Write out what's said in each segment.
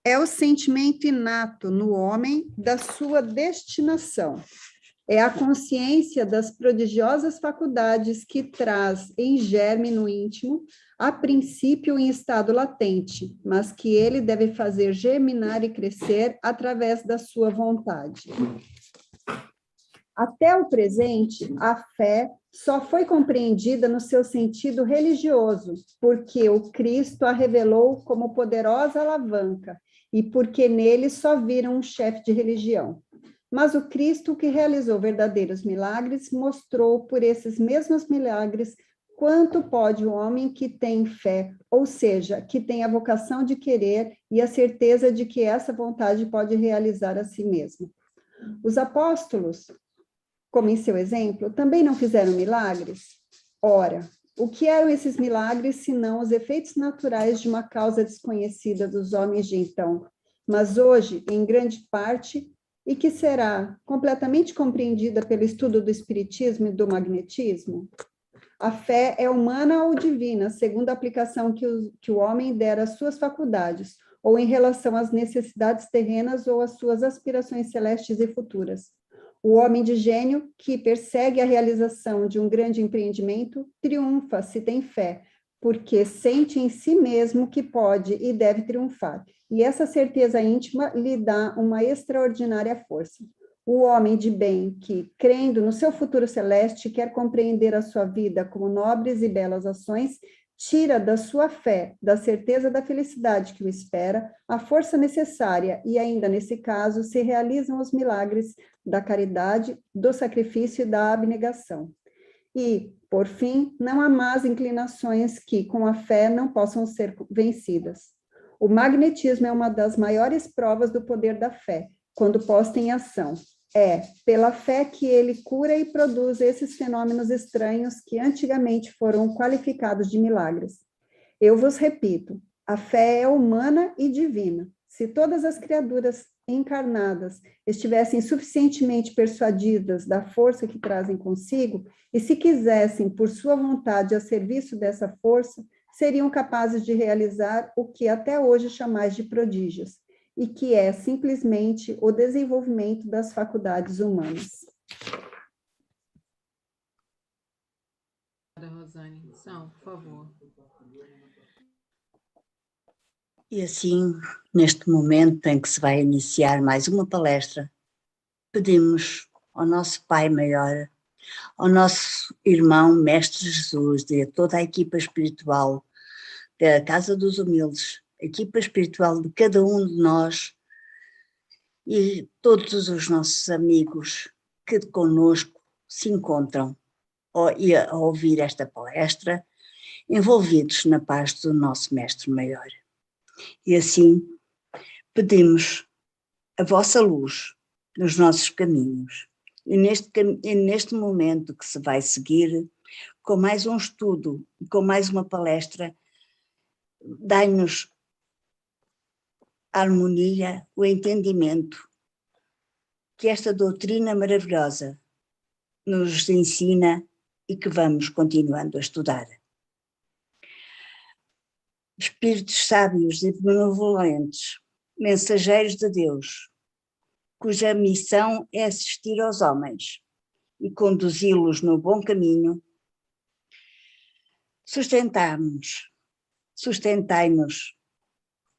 é o sentimento inato no homem da sua destinação. É a consciência das prodigiosas faculdades que traz em germe no íntimo, a princípio em estado latente, mas que ele deve fazer germinar e crescer através da sua vontade. Até o presente, a fé só foi compreendida no seu sentido religioso, porque o Cristo a revelou como poderosa alavanca e porque nele só viram um chefe de religião. Mas o Cristo que realizou verdadeiros milagres mostrou por esses mesmos milagres quanto pode o homem que tem fé, ou seja, que tem a vocação de querer e a certeza de que essa vontade pode realizar a si mesmo. Os apóstolos, como em seu exemplo, também não fizeram milagres? Ora, o que eram esses milagres senão os efeitos naturais de uma causa desconhecida dos homens de então, mas hoje, em grande parte, e que será completamente compreendida pelo estudo do espiritismo e do magnetismo? A fé é humana ou divina, segundo a aplicação que o homem der às suas faculdades, ou em relação às necessidades terrenas ou às suas aspirações celestes e futuras. O homem de gênio, que persegue a realização de um grande empreendimento, triunfa se tem fé, porque sente em si mesmo que pode e deve triunfar. E essa certeza íntima lhe dá uma extraordinária força. O homem de bem que, crendo no seu futuro celeste, quer compreender a sua vida como nobres e belas ações, tira da sua fé, da certeza da felicidade que o espera, a força necessária e ainda nesse caso se realizam os milagres da caridade, do sacrifício e da abnegação. E, por fim, não há más inclinações que, com a fé, não possam ser vencidas. O magnetismo é uma das maiores provas do poder da fé, quando posta em ação. É pela fé que ele cura e produz esses fenômenos estranhos que antigamente foram qualificados de milagres. Eu vos repito, a fé é humana e divina. Se todas as criaturas encarnadas estivessem suficientemente persuadidas da força que trazem consigo, e se quisessem, por sua vontade, a serviço dessa força, seriam capazes de realizar o que até hoje chamais de prodígios, e que é simplesmente o desenvolvimento das faculdades humanas. Rosane, São, por favor. E assim, neste momento em que se vai iniciar mais uma palestra, pedimos ao nosso Pai Maior, ao nosso irmão Mestre Jesus, de toda a equipa espiritual da Casa dos Humildes, a equipa espiritual de cada um de nós e todos os nossos amigos que conosco se encontram a ouvir esta palestra, envolvidos na paz do nosso Mestre Maior. E assim pedimos a vossa luz nos nossos caminhos. E neste momento que se vai seguir, com mais um estudo e com mais uma palestra, dai-nos a harmonia, o entendimento que esta doutrina maravilhosa nos ensina e que vamos continuando a estudar. Espíritos sábios e benevolentes, mensageiros de Deus, cuja missão é assistir aos homens e conduzi-los no bom caminho, sustentai-nos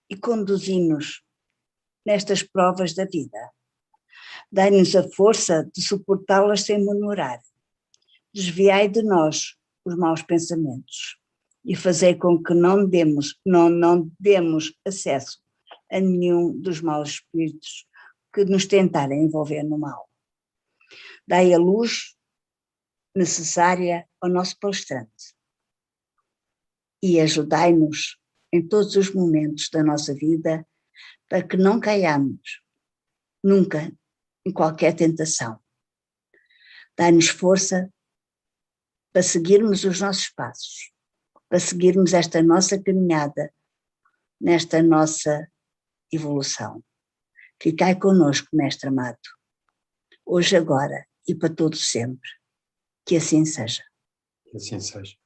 e conduzi-nos nestas provas da vida. Dai-nos a força de suportá-las sem murmurar. Desviai de nós os maus pensamentos e fazei com que não demos acesso a nenhum dos maus espíritos que nos tentarem envolver no mal. Dai a luz necessária ao nosso palestrante e ajudai-nos em todos os momentos da nossa vida para que não caiamos nunca em qualquer tentação. Dai-nos força para seguirmos os nossos passos, para seguirmos esta nossa caminhada, nesta nossa evolução. Ficai conosco, Mestre amado, hoje, agora e para todos sempre. Que assim seja. Que assim seja.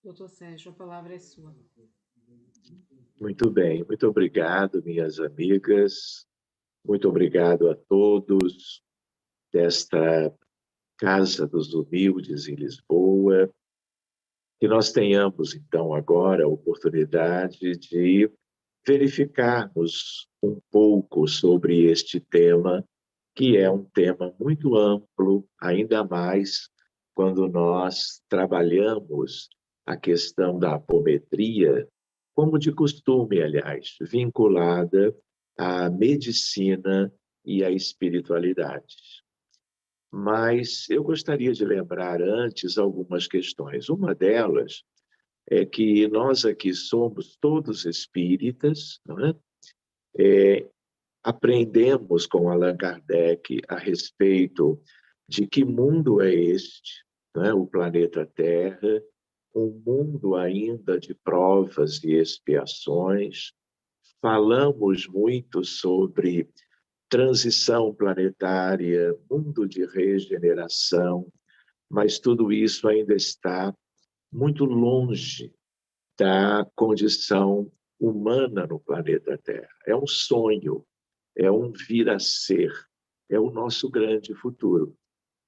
Doutor Sérgio, a palavra é sua. Muito bem, muito obrigado, minhas amigas. Muito obrigado a todos desta Casa dos Humildes em Lisboa. Que nós tenhamos, então, agora a oportunidade de verificarmos um pouco sobre este tema, que é um tema muito amplo, ainda mais quando nós trabalhamos a questão da apometria, como de costume, aliás, vinculada à medicina e à espiritualidade. Mas eu gostaria de lembrar antes algumas questões. Uma delas é que nós aqui somos todos espíritas, não é? Aprendemos com Allan Kardec a respeito de que mundo é este, não é? O planeta Terra, um mundo ainda de provas e expiações. Falamos muito sobre transição planetária, mundo de regeneração, mas tudo isso ainda está muito longe da condição humana no planeta Terra. É um sonho, é um vir a ser, é o nosso grande futuro.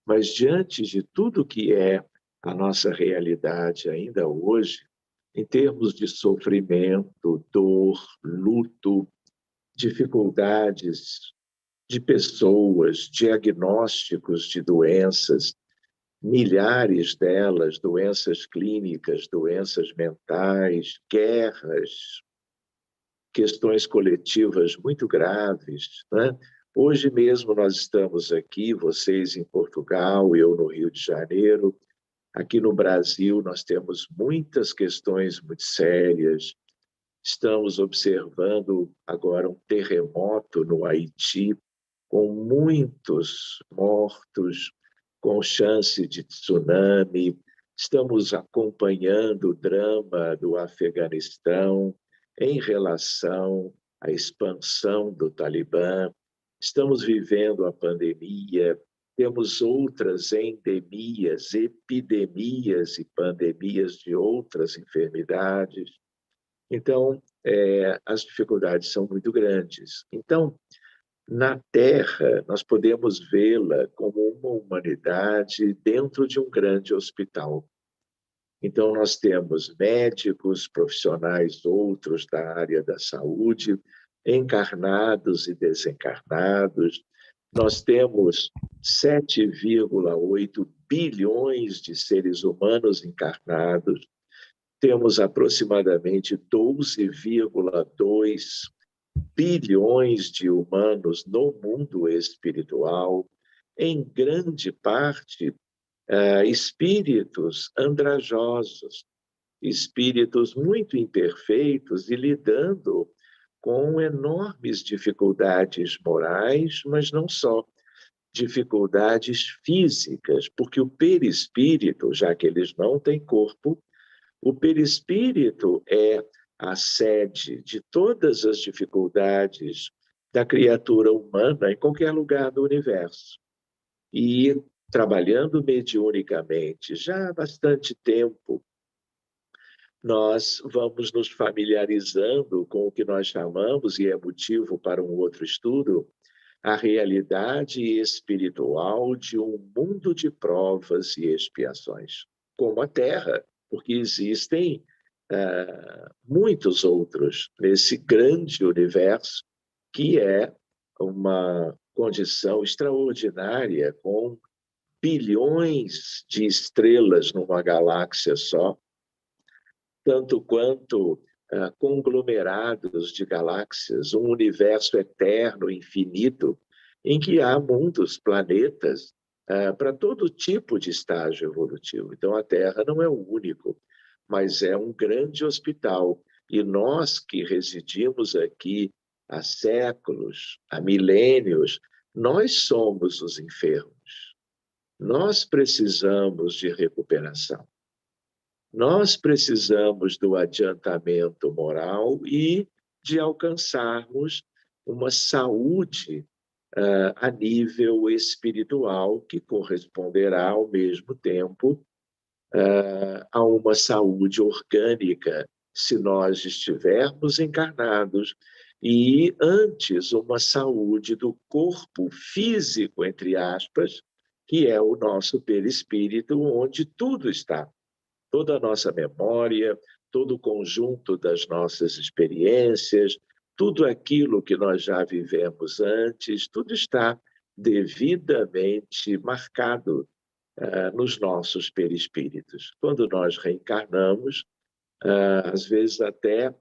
Mas diante de tudo que é a nossa realidade ainda hoje, em termos de sofrimento, dor, luto, dificuldades de pessoas, diagnósticos de doenças, milhares delas, doenças clínicas, doenças mentais, guerras, questões coletivas muito graves, né? Hoje mesmo nós estamos aqui, vocês em Portugal, eu no Rio de Janeiro. Aqui no Brasil nós temos muitas questões muito sérias. Estamos observando agora um terremoto no Haiti, com muitos mortos, com chance de tsunami. Estamos acompanhando o drama do Afeganistão em relação à expansão do Talibã. Estamos vivendo a pandemia, temos outras endemias, epidemias e pandemias de outras enfermidades. Então, as dificuldades são muito grandes. Então, na Terra, nós podemos vê-la como uma humanidade dentro de um grande hospital. Então, nós temos médicos, profissionais outros da área da saúde, encarnados e desencarnados. Nós temos 7,8 bilhões de seres humanos encarnados. Temos aproximadamente 12,2 bilhões de humanos no mundo espiritual, em grande parte espíritos andrajosos, espíritos muito imperfeitos e lidando com enormes dificuldades morais, mas não só, dificuldades físicas, porque o perispírito, já que eles não têm corpo, o perispírito é a sede de todas as dificuldades da criatura humana em qualquer lugar do universo. E, trabalhando mediunicamente já há bastante tempo, nós vamos nos familiarizando com o que nós chamamos, e é motivo para um outro estudo, a realidade espiritual de um mundo de provas e expiações, como a Terra, porque existem muitos outros nesse grande universo, que é uma condição extraordinária, com bilhões de estrelas numa galáxia só, tanto quanto conglomerados de galáxias, um universo eterno, infinito, em que há mundos, planetas, para todo tipo de estágio evolutivo. Então, a Terra não é o único, mas é um grande hospital. E nós que residimos aqui há séculos, há milênios, nós somos os enfermos. Nós precisamos de recuperação. Nós precisamos do adiantamento moral e de alcançarmos uma saúde a nível espiritual, que corresponderá ao mesmo tempo a uma saúde orgânica, se nós estivermos encarnados, e antes uma saúde do corpo físico, entre aspas, que é o nosso perispírito, onde tudo está. Toda a nossa memória, todo o conjunto das nossas experiências, tudo aquilo que nós já vivemos antes, tudo está devidamente marcado nos nossos perispíritos. Quando nós reencarnamos, às vezes até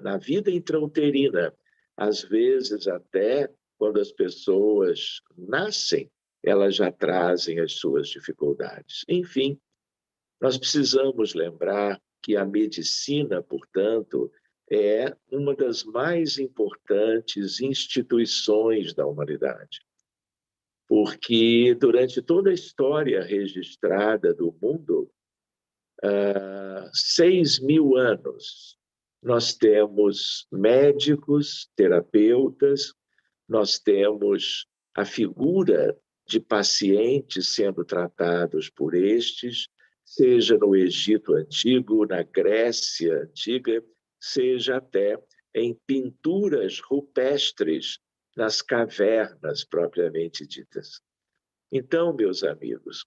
na vida intrauterina, às vezes até quando as pessoas nascem, elas já trazem as suas dificuldades. Enfim, nós precisamos lembrar que a medicina, portanto, é uma das mais importantes instituições da humanidade. Porque durante toda a história registrada do mundo, 6.000 anos, nós temos médicos, terapeutas, nós temos a figura de pacientes sendo tratados por estes, seja no Egito Antigo, na Grécia Antiga, seja até em pinturas rupestres nas cavernas propriamente ditas. Então, meus amigos,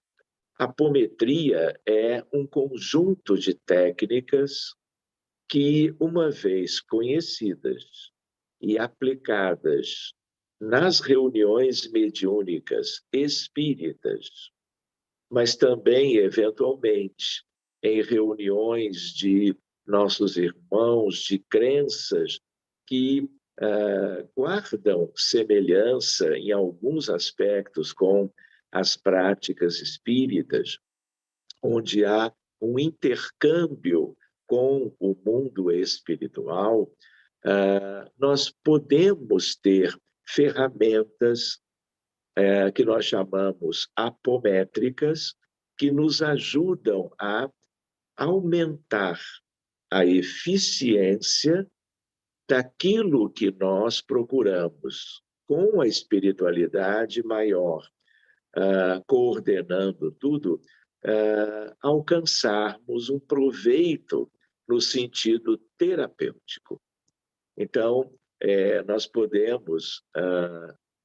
a apometria é um conjunto de técnicas que, uma vez conhecidas e aplicadas nas reuniões mediúnicas espíritas, mas também, eventualmente, em reuniões de nossos irmãos de crenças que guardam semelhança em alguns aspectos com as práticas espíritas, onde há um intercâmbio com o mundo espiritual, nós podemos ter ferramentas que nós chamamos apométricas, que nos ajudam a aumentar a eficiência daquilo que nós procuramos, com a espiritualidade maior, coordenando tudo, alcançarmos um proveito no sentido terapêutico. Então, nós podemos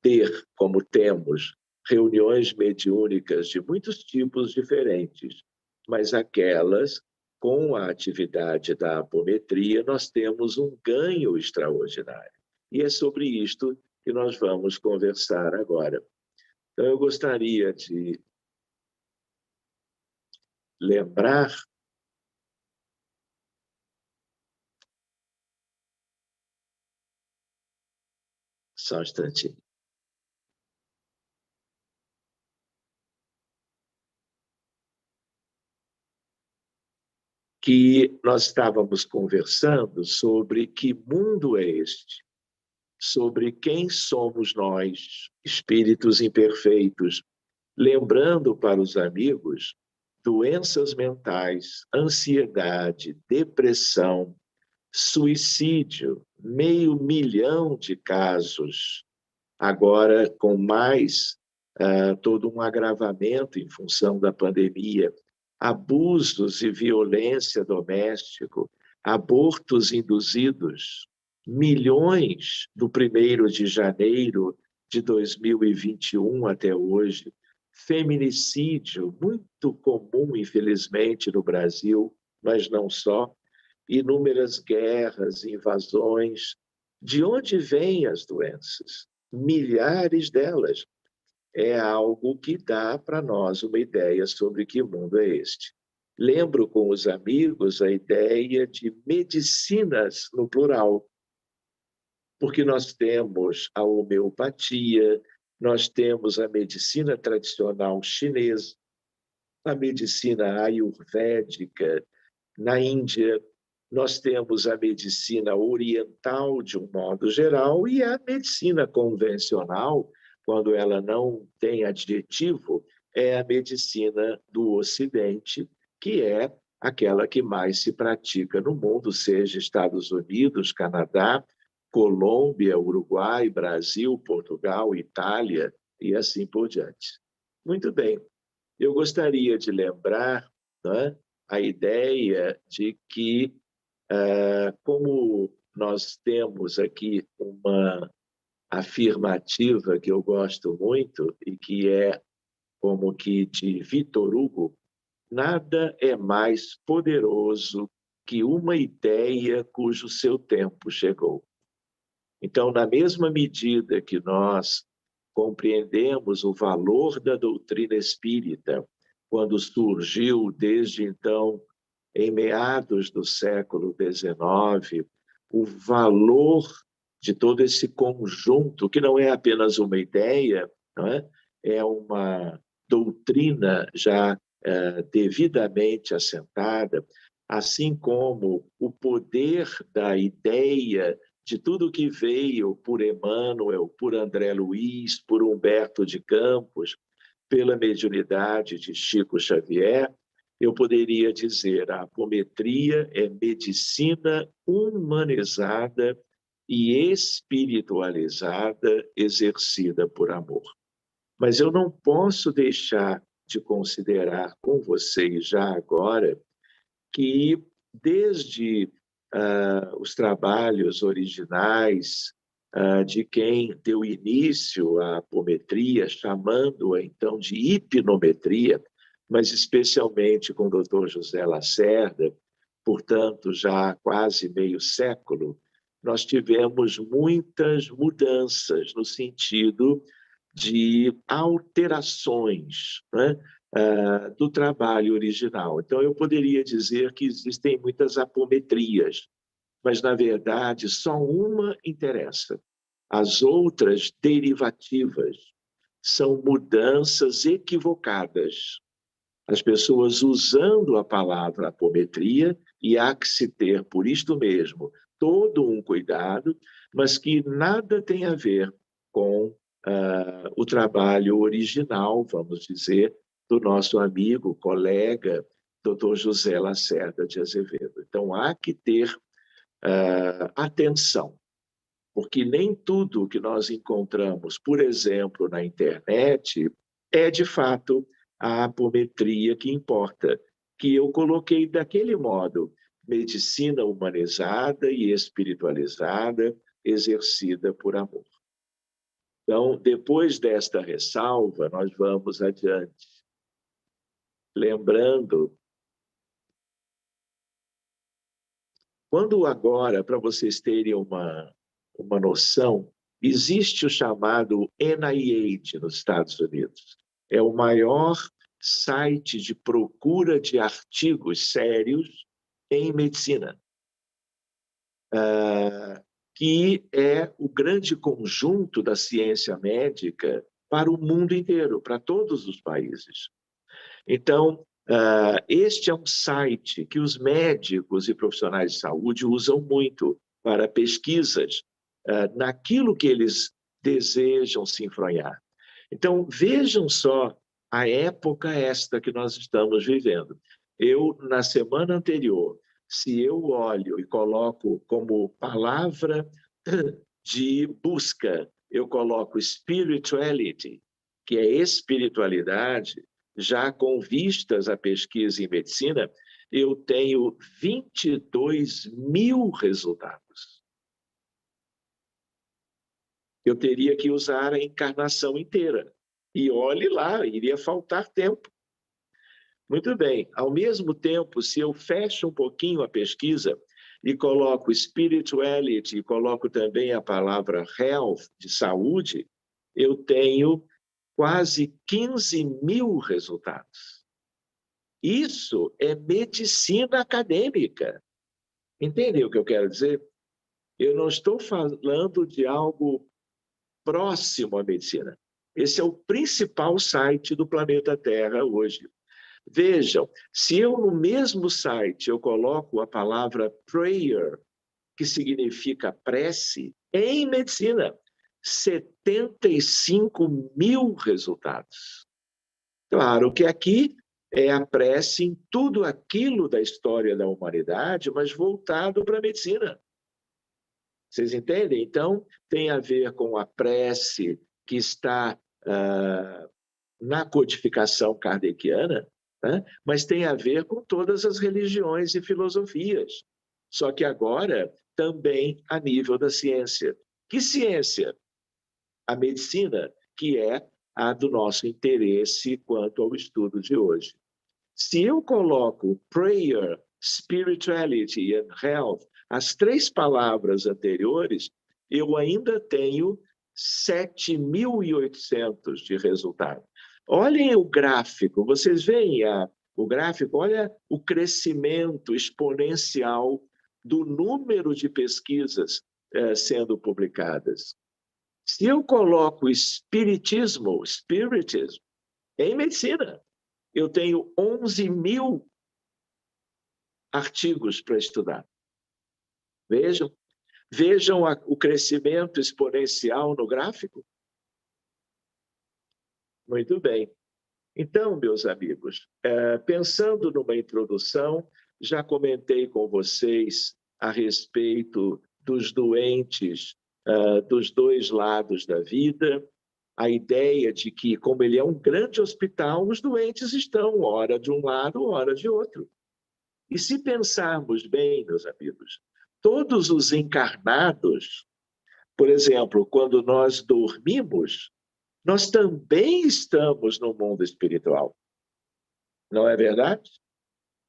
ter, como temos, reuniões mediúnicas de muitos tipos diferentes, mas aquelas com a atividade da apometria, nós temos um ganho extraordinário. E é sobre isto que nós vamos conversar agora. Então, eu gostaria de lembrar só um instantinho. Que nós estávamos conversando sobre que mundo é este, sobre quem somos nós, espíritos imperfeitos, lembrando para os amigos doenças mentais, ansiedade, depressão, suicídio, 500 mil de casos, agora com mais todo um agravamento em função da pandemia, abusos e violência doméstica, abortos induzidos, milhões do 1º de janeiro de 2021 até hoje, feminicídio, muito comum, infelizmente, no Brasil, mas não só, inúmeras guerras, invasões. De onde vêm as doenças? Milhares delas. É algo que dá para nós uma ideia sobre que mundo é este. Lembro com os amigos a ideia de medicinas no plural, porque nós temos a homeopatia, nós temos a medicina tradicional chinesa, a medicina ayurvédica na Índia, nós temos a medicina oriental de um modo geral e a medicina convencional, quando ela não tem adjetivo, é a medicina do Ocidente, que é aquela que mais se pratica no mundo, seja Estados Unidos, Canadá, Colômbia, Uruguai, Brasil, Portugal, Itália e assim por diante. Muito bem, eu gostaria de lembrar não é? A ideia de que, como nós temos aqui uma afirmativa que eu gosto muito e que é como que de Victor Hugo, nada é mais poderoso que uma ideia cujo seu tempo chegou. Então, na mesma medida que nós compreendemos o valor da doutrina espírita, quando surgiu desde então, em meados do século XIX, o valor de todo esse conjunto, que não é apenas uma ideia, não é? É uma doutrina já devidamente assentada, assim como o poder da ideia de tudo que veio por Emmanuel, por André Luiz, por Humberto de Campos, pela mediunidade de Chico Xavier, eu poderia dizer a apometria é medicina humanizada e espiritualizada, exercida por amor. Mas eu não posso deixar de considerar com vocês já agora que desde os trabalhos originais de quem deu início à apometria, chamando-a então de hipnometria, mas especialmente com o Dr. José Lacerda, portanto, já há quase meio século, nós tivemos muitas mudanças no sentido de alterações, né? Do trabalho original. Então, eu poderia dizer que existem muitas apometrias, mas, na verdade, só uma interessa. As outras derivativas são mudanças equivocadas. As pessoas usando a palavra apometria, e há que se ter, por isto mesmo, todo um cuidado, mas que nada tem a ver com o trabalho original, vamos dizer, do nosso amigo, colega, Dr. José Lacerda de Azevedo. Então, há que ter atenção, porque nem tudo que nós encontramos, por exemplo, na internet, é de fato a apometria que importa, que eu coloquei daquele modo, medicina humanizada e espiritualizada, exercida por amor. Então, depois desta ressalva, nós vamos adiante. Lembrando, quando agora, para vocês terem uma noção, existe o chamado NIH nos Estados Unidos. É o maior site de procura de artigos sérios em medicina, que é o grande conjunto da ciência médica para o mundo inteiro, para todos os países. Então, este é um site que os médicos e profissionais de saúde usam muito para pesquisas naquilo que eles desejam se enfronhar. Então, vejam só a época esta que nós estamos vivendo. Eu, na semana anterior, se eu olho e coloco como palavra de busca, eu coloco spirituality, que é espiritualidade, já com vistas à pesquisa em medicina, eu tenho 22 mil resultados. Eu teria que usar a encarnação inteira. E olhe lá, iria faltar tempo. Muito bem, ao mesmo tempo, se eu fecho um pouquinho a pesquisa e coloco spirituality, e coloco também a palavra health, de saúde, eu tenho quase 15 mil resultados. Isso é medicina acadêmica. Entendem o que eu quero dizer? Eu não estou falando de algo próximo à medicina. Esse é o principal site do planeta Terra hoje. Vejam, se eu no mesmo site eu coloco a palavra prayer, que significa prece, em medicina, 75 mil resultados. Claro que aqui é a prece em tudo aquilo da história da humanidade, mas voltado para a medicina. Vocês entendem? Então, tem a ver com a prece que está na codificação kardeciana, né? Mas tem a ver com todas as religiões e filosofias. Só que agora também a nível da ciência. Que ciência? A medicina, que é a do nosso interesse quanto ao estudo de hoje. Se eu coloco prayer, spirituality and health, as 3 palavras anteriores, eu ainda tenho 7.800 de resultado. Olhem o gráfico, vocês veem o gráfico, olha o crescimento exponencial do número de pesquisas sendo publicadas. Se eu coloco spiritism, em medicina, eu tenho 11.000 artigos para estudar. Vejam o crescimento exponencial no gráfico. Muito bem. Então, meus amigos, pensando numa introdução, já comentei com vocês a respeito dos doentes dos 2 lados da vida, a ideia de que, como ele é um grande hospital, os doentes estão, ora de um lado, ora de outro. E se pensarmos bem, meus amigos, todos os encarnados, por exemplo, quando nós dormimos, nós também estamos no mundo espiritual. Não é verdade?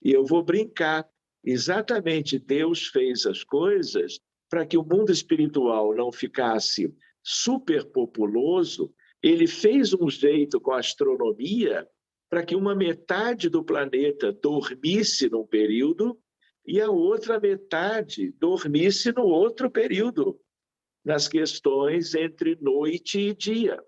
E eu vou brincar. Exatamente, Deus fez as coisas para que o mundo espiritual não ficasse superpopuloso. Ele fez um jeito com a astronomia para que uma metade do planeta dormisse num período e a outra metade dormisse no outro período, nas questões entre noite e dia.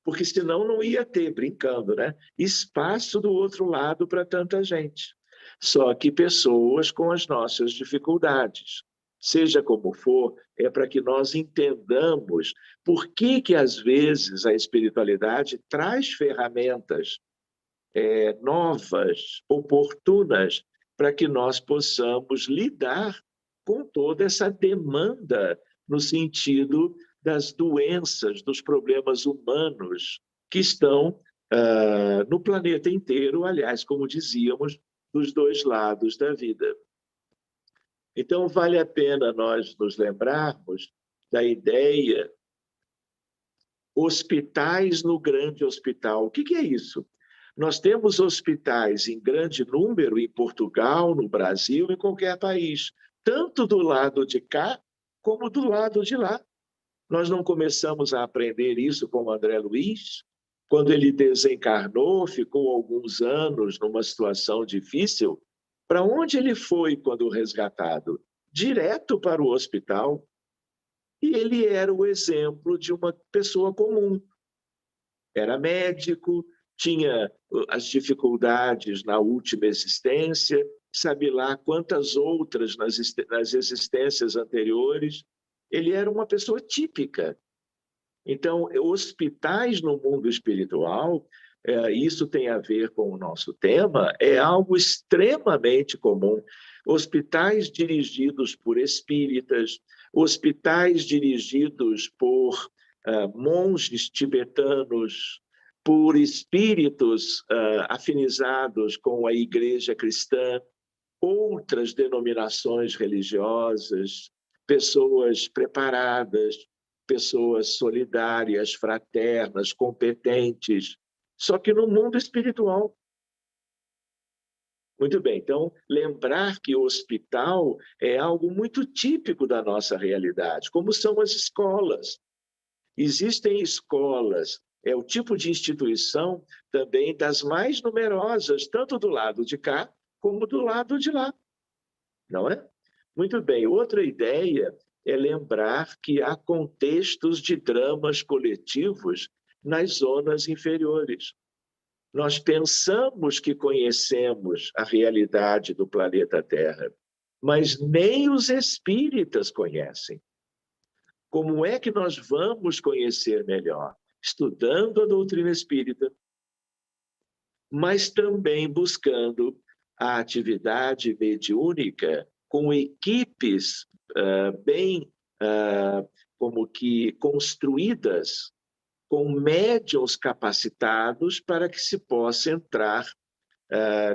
Porque senão não ia ter, brincando, né, espaço do outro lado para tanta gente. Só que pessoas com as nossas dificuldades. Seja como for, é para que nós entendamos por que às vezes a espiritualidade traz ferramentas novas, oportunas, para que nós possamos lidar com toda essa demanda no sentido das doenças, dos problemas humanos que estão no planeta inteiro, aliás, como dizíamos, dos 2 lados da vida. Então, vale a pena nós nos lembrarmos da ideia hospitais no grande hospital. O que é isso? Nós temos hospitais em grande número em Portugal, no Brasil, em qualquer país, tanto do lado de cá como do lado de lá. Nós não começamos a aprender isso com o André Luiz? Quando ele desencarnou, ficou alguns anos numa situação difícil. Para onde ele foi quando resgatado? Direto para o hospital. E ele era o exemplo de uma pessoa comum. Era médico, tinha as dificuldades na última existência, sabe lá quantas outras nas existências anteriores. Ele era uma pessoa típica. Então, hospitais no mundo espiritual, isso tem a ver com o nosso tema, é algo extremamente comum. Hospitais dirigidos por espíritas, hospitais dirigidos por monges tibetanos, por espíritos afinizados com a igreja cristã, outras denominações religiosas, pessoas preparadas, pessoas solidárias, fraternas, competentes, só que no mundo espiritual. Muito bem, então, lembrar que o hospital é algo muito típico da nossa realidade, como são as escolas. Existem escolas, é o tipo de instituição também das mais numerosas, tanto do lado de cá como do lado de lá, não é? Muito bem, outra ideia é lembrar que há contextos de dramas coletivos nas zonas inferiores. Nós pensamos que conhecemos a realidade do planeta Terra, mas nem os espíritas conhecem. Como é que nós vamos conhecer melhor? Estudando a doutrina espírita, mas também buscando a atividade mediúnica com equipes bem como que construídas, com médiuns capacitados para que se possa entrar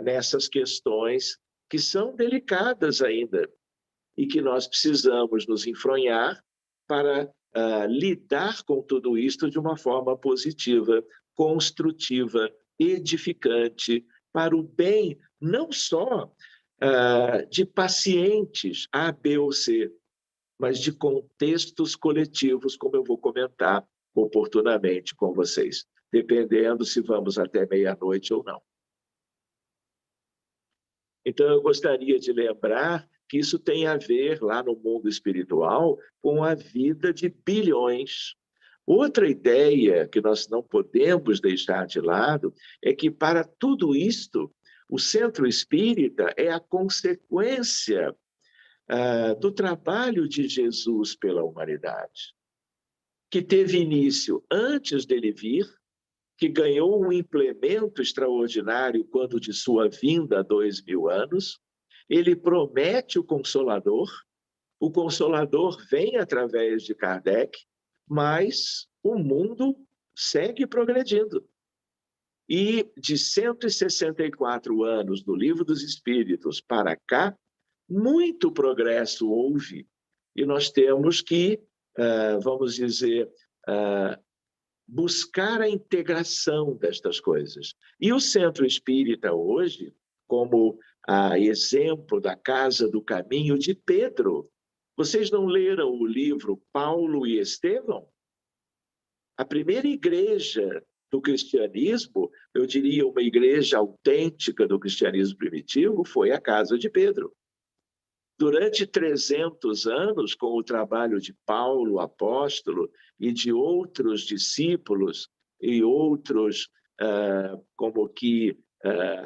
nessas questões que são delicadas ainda e que nós precisamos nos enfronhar para lidar com tudo isto de uma forma positiva, construtiva, edificante, para o bem não só de pacientes A, B ou C, mas de contextos coletivos, como eu vou comentar oportunamente com vocês, dependendo se vamos até meia-noite ou não. Então, eu gostaria de lembrar que isso tem a ver, lá no mundo espiritual, com a vida de bilhões. Outra ideia que nós não podemos deixar de lado é que, para tudo isto, o centro espírita é a consequência do trabalho de Jesus pela humanidade, que teve início antes dele vir, que ganhou um implemento extraordinário quando de sua vinda há 2000 anos. Ele promete o Consolador vem através de Kardec, mas o mundo segue progredindo. E de 164 anos do Livro dos Espíritos para cá, muito progresso houve, e nós temos que, vamos dizer, buscar a integração destas coisas. E o Centro Espírita hoje, como exemplo da Casa do Caminho de Pedro, vocês não leram o livro Paulo e Estevão? A primeira igreja do cristianismo, eu diria uma igreja autêntica do cristianismo primitivo, foi a Casa de Pedro. Durante 300 anos, com o trabalho de Paulo, apóstolo, e de outros discípulos, e outros, como que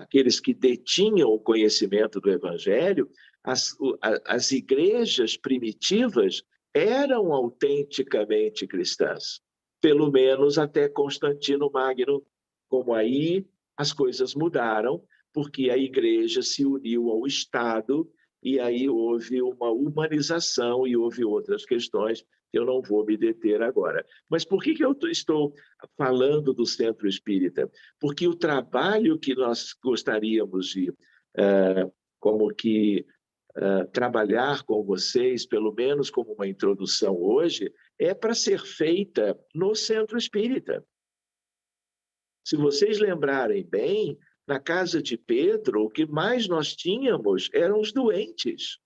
aqueles que detinham o conhecimento do Evangelho, as igrejas primitivas eram autenticamente cristãs, pelo menos até Constantino Magno, como aí as coisas mudaram, porque a igreja se uniu ao Estado, e aí houve uma humanização e houve outras questões que eu não vou me deter agora. Mas por que eu estou falando do Centro Espírita? Porque o trabalho que nós gostaríamos de, trabalhar com vocês, pelo menos como uma introdução hoje, é para ser feita no Centro Espírita. Se vocês lembrarem bem, na casa de Pedro, o que mais nós tínhamos eram os doentes,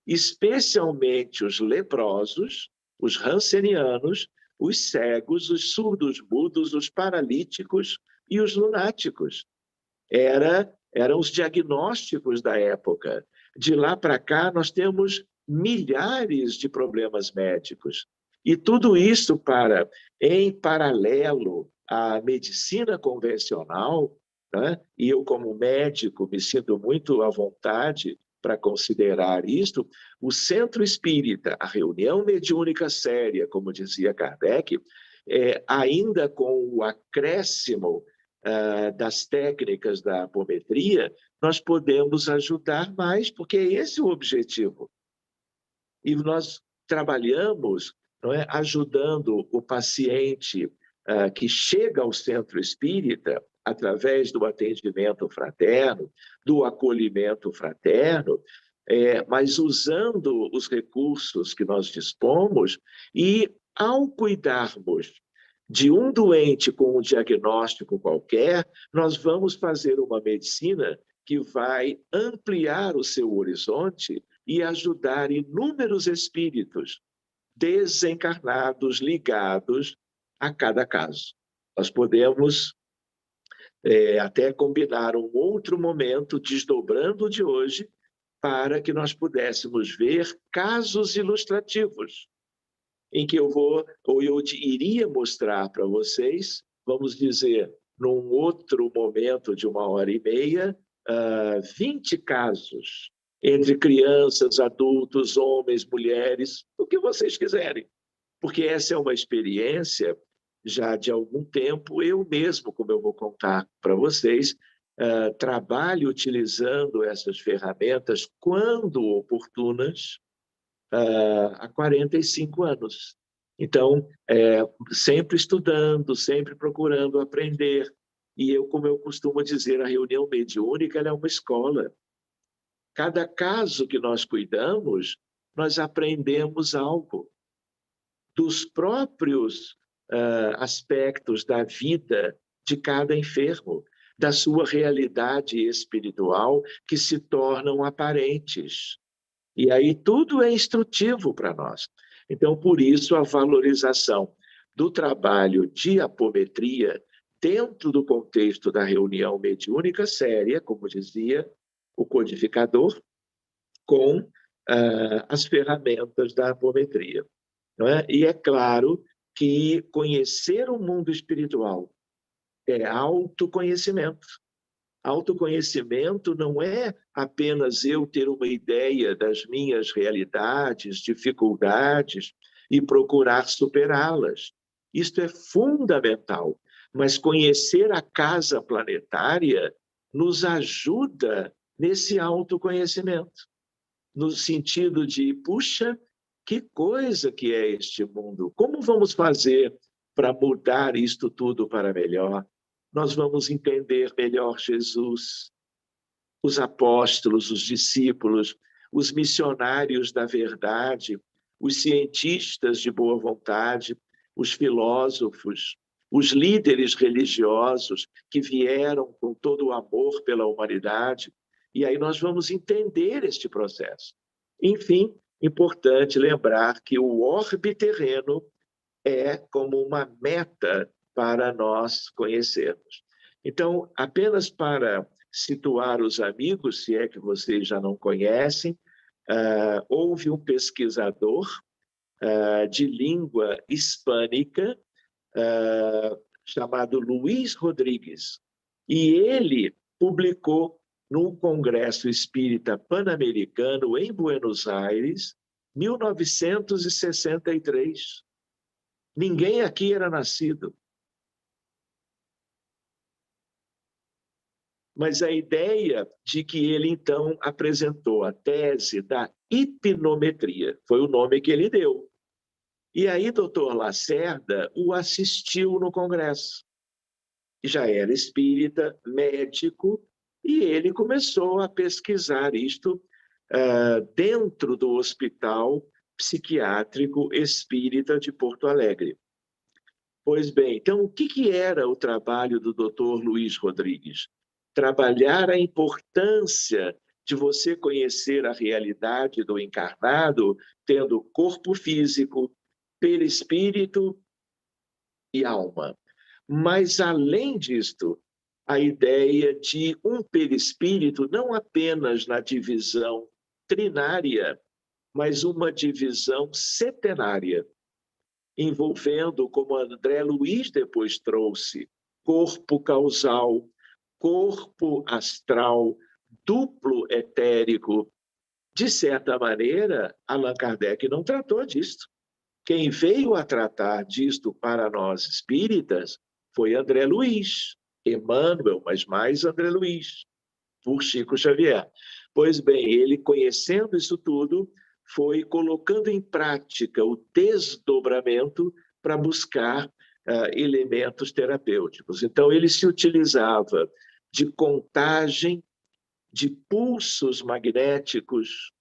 especialmente os leprosos, os rancenianos, os cegos, os surdos-mudos, os paralíticos e os lunáticos. Eram os diagnósticos da época. De lá para cá, nós temos milhares de problemas médicos. E tudo isso em paralelo à medicina convencional, né? E eu, como médico, me sinto muito à vontade para considerar isto. O Centro Espírita, a reunião mediúnica séria, como dizia Kardec, ainda com o acréscimo das técnicas da apometria, nós podemos ajudar mais, porque é esse o objetivo. E nós trabalhamos, não é, ajudando o paciente que chega ao Centro Espírita através do atendimento fraterno, do acolhimento fraterno, mas usando os recursos que nós dispomos, e ao cuidarmos de um doente com um diagnóstico qualquer, nós vamos fazer uma medicina que vai ampliar o seu horizonte e ajudar inúmeros espíritos desencarnados, ligados a cada caso. Nós podemos até combinar um outro momento, desdobrando o de hoje, para que nós pudéssemos ver casos ilustrativos, em que eu iria mostrar para vocês, vamos dizer, num outro momento de 1h30, 20 casos, entre crianças, adultos, homens, mulheres, o que vocês quiserem. Porque essa é uma experiência já de algum tempo. Eu mesmo, como eu vou contar para vocês, trabalho utilizando essas ferramentas, quando oportunas, há 45 anos. Então, sempre estudando, sempre procurando aprender, E eu, como eu costumo dizer, a reunião mediúnica ela é uma escola. Cada caso que nós cuidamos, nós aprendemos algo dos próprios aspectos da vida de cada enfermo, da sua realidade espiritual que se tornam aparentes. E aí tudo é instrutivo para nós. Então, por isso, a valorização do trabalho de apometria dentro do contexto da reunião mediúnica séria, como dizia o codificador, com as ferramentas da apometria. Não é? E é claro que conhecer o mundo espiritual é autoconhecimento. Autoconhecimento não é apenas eu ter uma ideia das minhas realidades, dificuldades e procurar superá-las. Isto é fundamental, mas conhecer a casa planetária nos ajuda nesse autoconhecimento, no sentido de, puxa, que coisa que é este mundo? Como vamos fazer para mudar isto tudo para melhor? Nós vamos entender melhor Jesus, os apóstolos, os discípulos, os missionários da verdade, os cientistas de boa vontade, os filósofos, os líderes religiosos que vieram com todo o amor pela humanidade. E aí nós vamos entender este processo. Enfim, importante lembrar que o orbe terreno é como uma meta para nós conhecermos. Então, apenas para situar os amigos, se é que vocês já não conhecem, houve um pesquisador de língua hispânica chamado Luís Rodrigues, e ele publicou no Congresso Espírita Pan-Americano em Buenos Aires, 1963. Ninguém aqui era nascido. Mas a ideia de que ele, então, apresentou a tese da hipnometria, foi o nome que ele deu. E aí, doutor Lacerda o assistiu no Congresso. Já era espírita, médico, e ele começou a pesquisar isto dentro do Hospital Psiquiátrico Espírita de Porto Alegre. Pois bem, então, o que era o trabalho do Dr. Luís Rodrigues? Trabalhar a importância de você conhecer a realidade do encarnado, tendo corpo físico, perispírito e alma. Mas, além disto, a ideia de um perispírito não apenas na divisão trinária, mas uma divisão setenária, envolvendo, como André Luiz depois trouxe, corpo causal, corpo astral, duplo etérico. De certa maneira, Allan Kardec não tratou disto. Quem veio a tratar disto para nós espíritas foi André Luiz, Emmanuel, mas mais André Luiz, por Chico Xavier. Pois bem, ele, conhecendo isso tudo, foi colocando em prática o desdobramento para buscar elementos terapêuticos. Então, ele se utilizava de contagem, de pulsos magnéticos,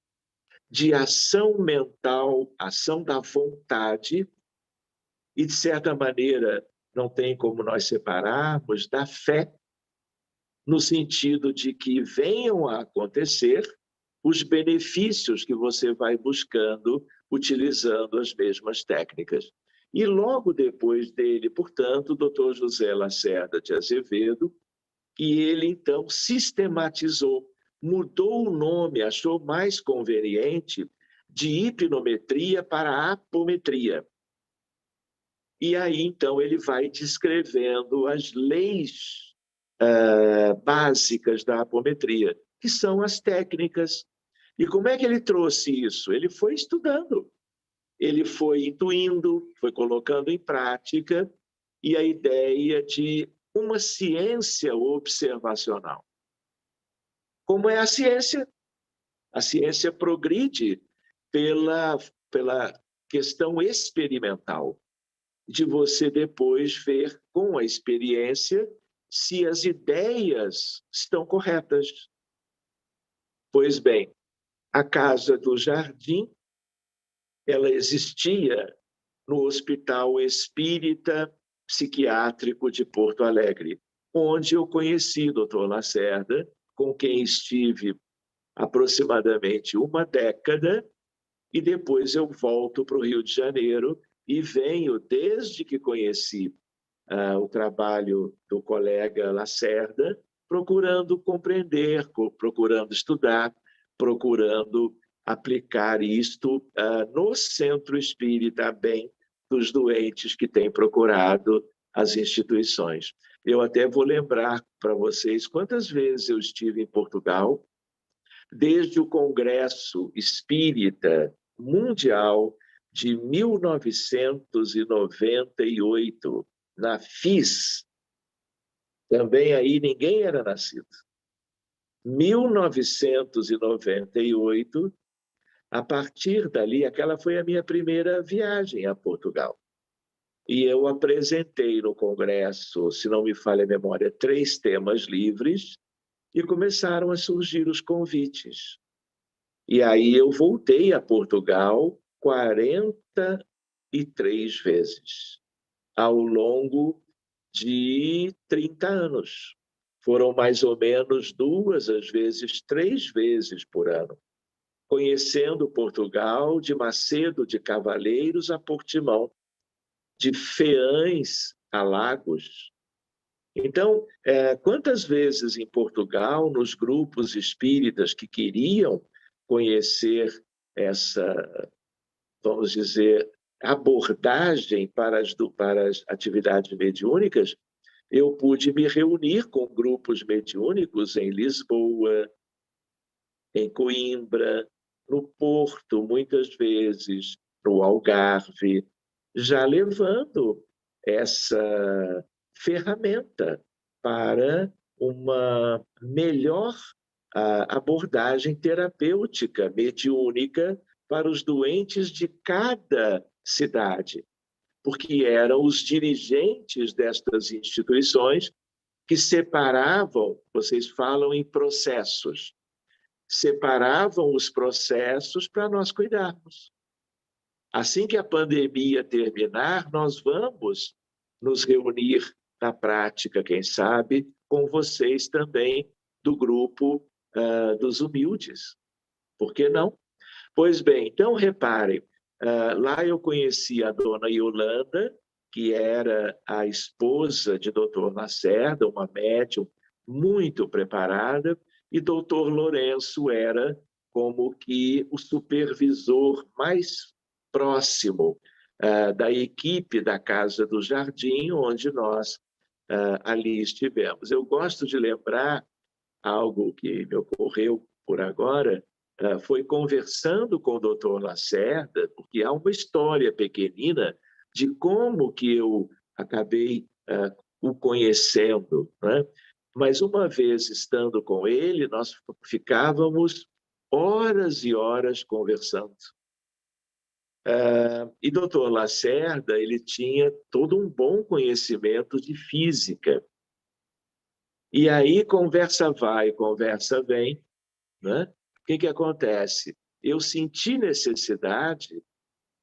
de ação mental, ação da vontade, e, de certa maneira, não tem como nós separarmos da fé, no sentido de que venham a acontecer os benefícios que você vai buscando utilizando as mesmas técnicas. E logo depois dele, portanto, o Dr. José Lacerda de Azevedo, e ele então sistematizou, mudou o nome, achou mais conveniente de hipnometria para apometria. E aí, então, ele vai descrevendo as leis básicas da apometria, que são as técnicas. E como é que ele trouxe isso? Ele foi estudando, ele foi intuindo, foi colocando em prática, e a ideia de uma ciência observacional. Como é a ciência? A ciência progride pela questão experimental, de você depois ver com a experiência se as ideias estão corretas. Pois bem, a Casa do Jardim, ela existia no Hospital Espírita Psiquiátrico de Porto Alegre, onde eu conheci o Dr. Lacerda, com quem estive aproximadamente uma década, e depois eu volto para o Rio de Janeiro e venho, desde que conheci o trabalho do colega Lacerda, procurando compreender, procurando estudar, procurando aplicar isto no Centro Espírita Bem dos doentes que têm procurado as instituições. Eu até vou lembrar para vocês quantas vezes eu estive em Portugal, desde o Congresso Espírita Mundial de 1998, na FIS. Também aí ninguém era nascido. 1998, a partir dali, aquela foi a minha primeira viagem a Portugal. E eu apresentei no Congresso, se não me falha a memória, 3 temas livres, e começaram a surgir os convites. E aí eu voltei a Portugal 43 vezes, ao longo de 30 anos. Foram mais ou menos 2, às vezes 3 vezes por ano, conhecendo Portugal de Macedo de Cavaleiros a Portimão, de Feães a Lagos. Então, quantas vezes em Portugal, nos grupos espíritas que queriam conhecer essa, vamos dizer, abordagem para as atividades mediúnicas, eu pude me reunir com grupos mediúnicos em Lisboa, em Coimbra, no Porto, muitas vezes, no Algarve, já levando essa ferramenta para uma melhor abordagem terapêutica, mediúnica, para os doentes de cada cidade, porque eram os dirigentes destas instituições que separavam, vocês falam em processos, separavam os processos para nós cuidarmos. Assim que a pandemia terminar, nós vamos nos reunir na prática, quem sabe, com vocês também do grupo dos humildes. Por que não? Pois bem, então reparem, lá eu conheci a dona Yolanda, que era a esposa de Dr. Lacerda, uma médium muito preparada, e Dr. Lourenço era como que o supervisor mais próximo da equipe da Casa do Jardim, onde nós ali estivemos. Eu gosto de lembrar algo que me ocorreu por agora, foi conversando com o Dr. Lacerda, porque há uma história pequenina de como que eu acabei o conhecendo, né? Mas uma vez estando com ele, nós ficávamos horas e horas conversando. E Dr. Lacerda, ele tinha todo um bom conhecimento de física. E aí, conversa vai, conversa vem, né? O que acontece? Eu senti necessidade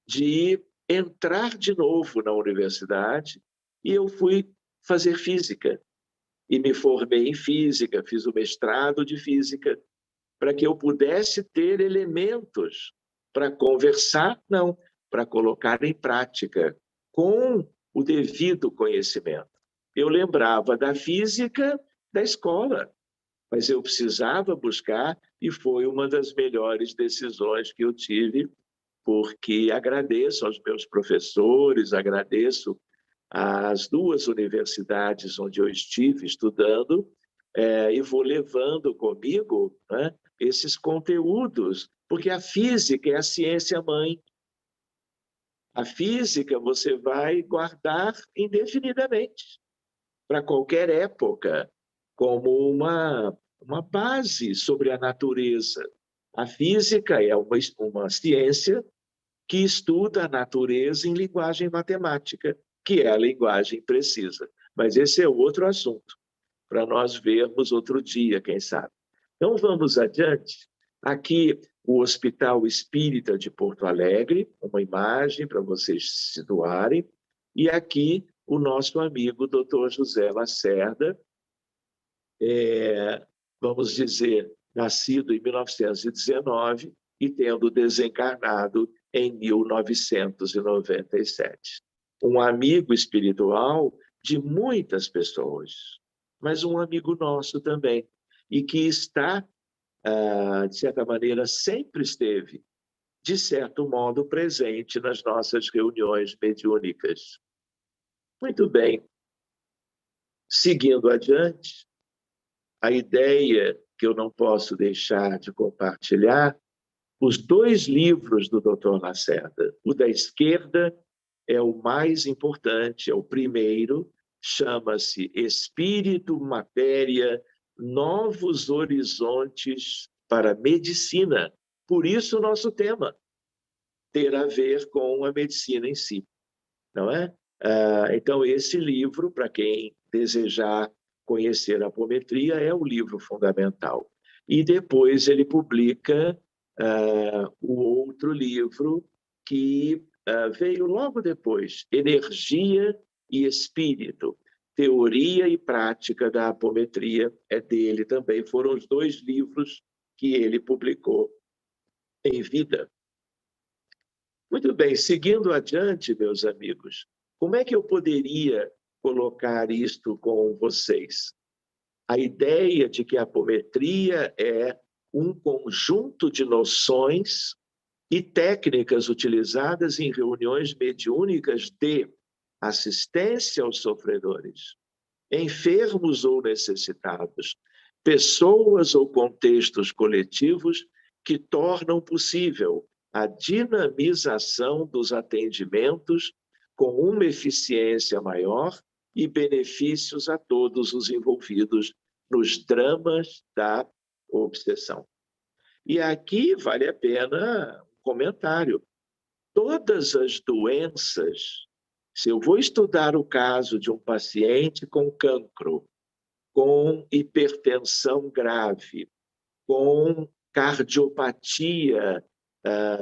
de entrar de novo na universidade e eu fui fazer física. E me formei em física, fiz o mestrado de física, para que eu pudesse ter elementos para conversar, não, para colocar em prática, com o devido conhecimento. Eu lembrava da física da escola, mas eu precisava buscar, e foi uma das melhores decisões que eu tive, porque agradeço aos meus professores, agradeço às 2 universidades onde eu estive estudando, e vou levando comigo, né, esses conteúdos, porque a física é a ciência-mãe. A física você vai guardar indefinidamente, para qualquer época, como uma base sobre a natureza. A física é uma ciência que estuda a natureza em linguagem matemática, que é a linguagem precisa. Mas esse é outro assunto. para nós vermos outro dia, quem sabe. Então, vamos adiante. Aqui, o Hospital Espírita de Porto Alegre, uma imagem para vocês se situarem. E aqui, o nosso amigo Dr. José Lacerda, vamos dizer, nascido em 1919 e tendo desencarnado em 1997. Um amigo espiritual de muitas pessoas, mas um amigo nosso também, e que está, de certa maneira, sempre esteve, de certo modo, presente nas nossas reuniões mediúnicas. Muito bem. Seguindo adiante, a ideia que eu não posso deixar de compartilhar, os 2 livros do Dr. Lacerda. O da esquerda é o mais importante, é o primeiro, chama-se Espírito, Matéria, Novos Horizontes para a Medicina. Por isso o nosso tema ter a ver com a medicina em si, não é? Então, esse livro, para quem desejar conhecer a apometria, é o livro fundamental. E depois ele publica o outro livro que veio logo depois, Energia e Espírito, Teoria e Prática da Apometria, é dele também. Foram os 2 livros que ele publicou em vida. Muito bem, seguindo adiante, meus amigos, como é que eu poderia colocar isto com vocês? A ideia de que a apometria é um conjunto de noções e técnicas utilizadas em reuniões mediúnicas de assistência aos sofredores, enfermos ou necessitados, pessoas ou contextos coletivos que tornam possível a dinamização dos atendimentos com uma eficiência maior e benefícios a todos os envolvidos nos dramas da obsessão. E aqui vale a pena um comentário. Todas as doenças, se eu vou estudar o caso de um paciente com cancro, com hipertensão grave, com cardiopatia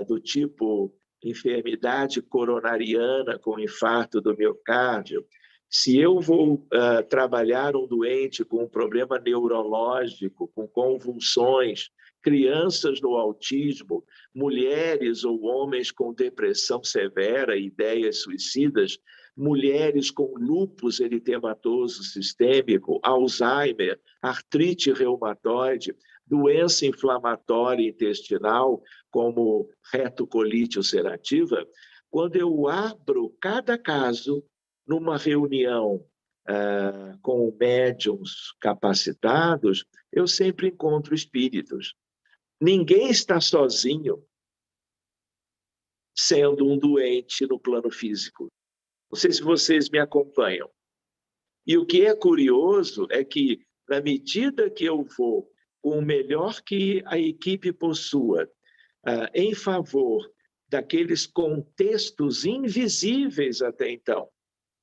do tipo enfermidade coronariana com infarto do miocárdio, se eu vou trabalhar um doente com um problema neurológico, com convulsões, crianças no autismo, mulheres ou homens com depressão severa, ideias suicidas, mulheres com lúpus eritematoso sistêmico, Alzheimer, artrite reumatoide, doença inflamatória intestinal, como retocolite ulcerativa, quando eu abro cada caso numa reunião com médiuns capacitados, eu sempre encontro espíritos. Ninguém está sozinho sendo um doente no plano físico. Não sei se vocês me acompanham. E o que é curioso é que, na medida que eu vou com o melhor que a equipe possua, em favor daqueles contextos invisíveis até então,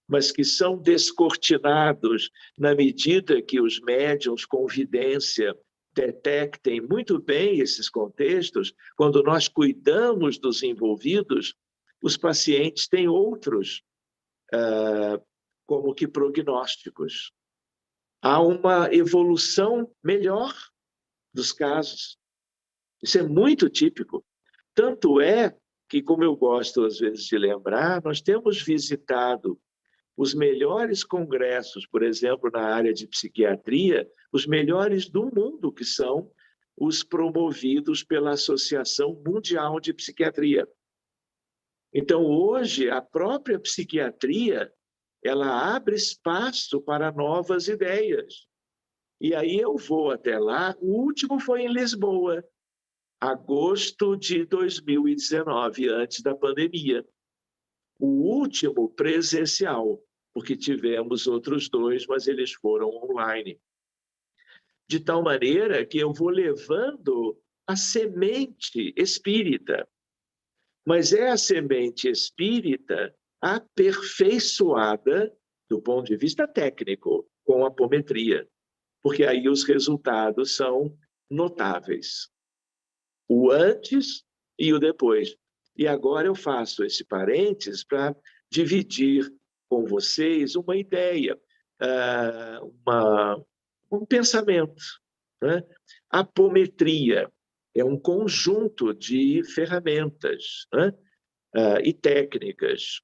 mas que são descortinados na medida que os médiuns com vidência detectem muito bem esses contextos, quando nós cuidamos dos envolvidos, os pacientes têm outros, como que prognósticos. Há uma evolução melhor dos casos. Isso é muito típico. Tanto é que, como eu gosto às vezes de lembrar, nós temos visitado os melhores congressos, por exemplo, na área de psiquiatria, os melhores do mundo, que são os promovidos pela Associação Mundial de Psiquiatria. Então, hoje, a própria psiquiatria, ela abre espaço para novas ideias. E aí eu vou até lá, o último foi em Lisboa, agosto de 2019, antes da pandemia. O último presencial, porque tivemos outros 2, mas eles foram online. De tal maneira que eu vou levando a semente espírita. Mas é a semente espírita aperfeiçoada, do ponto de vista técnico, com a apometria. porque aí os resultados são notáveis. O antes e o depois. E agora eu faço esse parênteses para dividir com vocês uma ideia, um pensamento, né? A apometria é um conjunto de ferramentas, né? E técnicas.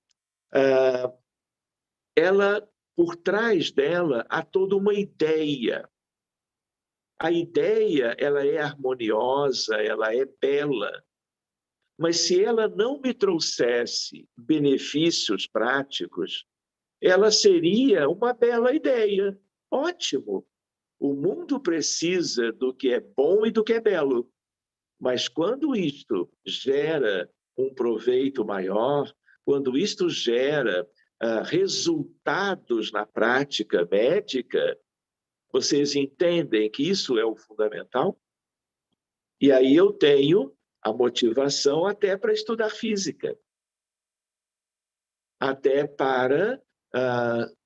Ela, por trás dela, há toda uma ideia. A ideia, ela é harmoniosa, ela é bela, mas se ela não me trouxesse benefícios práticos, ela seria uma bela ideia. Ótimo! O mundo precisa do que é bom e do que é belo. Mas quando isto gera um proveito maior, quando isto gera resultados na prática médica, vocês entendem que isso é o fundamental? E aí eu tenho a motivação até para estudar física, até para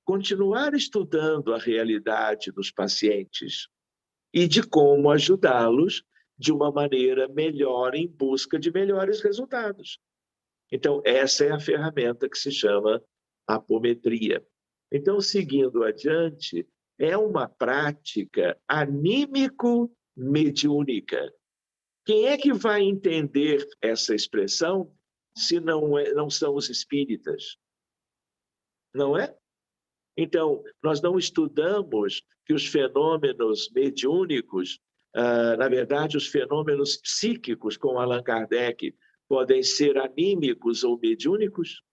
continuar estudando a realidade dos pacientes e de como ajudá-los de uma maneira melhor em busca de melhores resultados. Então, essa é a ferramenta que se chama apometria. Então, seguindo adiante, é uma prática anímico-mediúnica. Quem é que vai entender essa expressão se não são os espíritas? Não é? Então, nós não estudamos que os fenômenos mediúnicos, na verdade, os fenômenos psíquicos, com Allan Kardec, podem ser anímicos ou mediúnicos?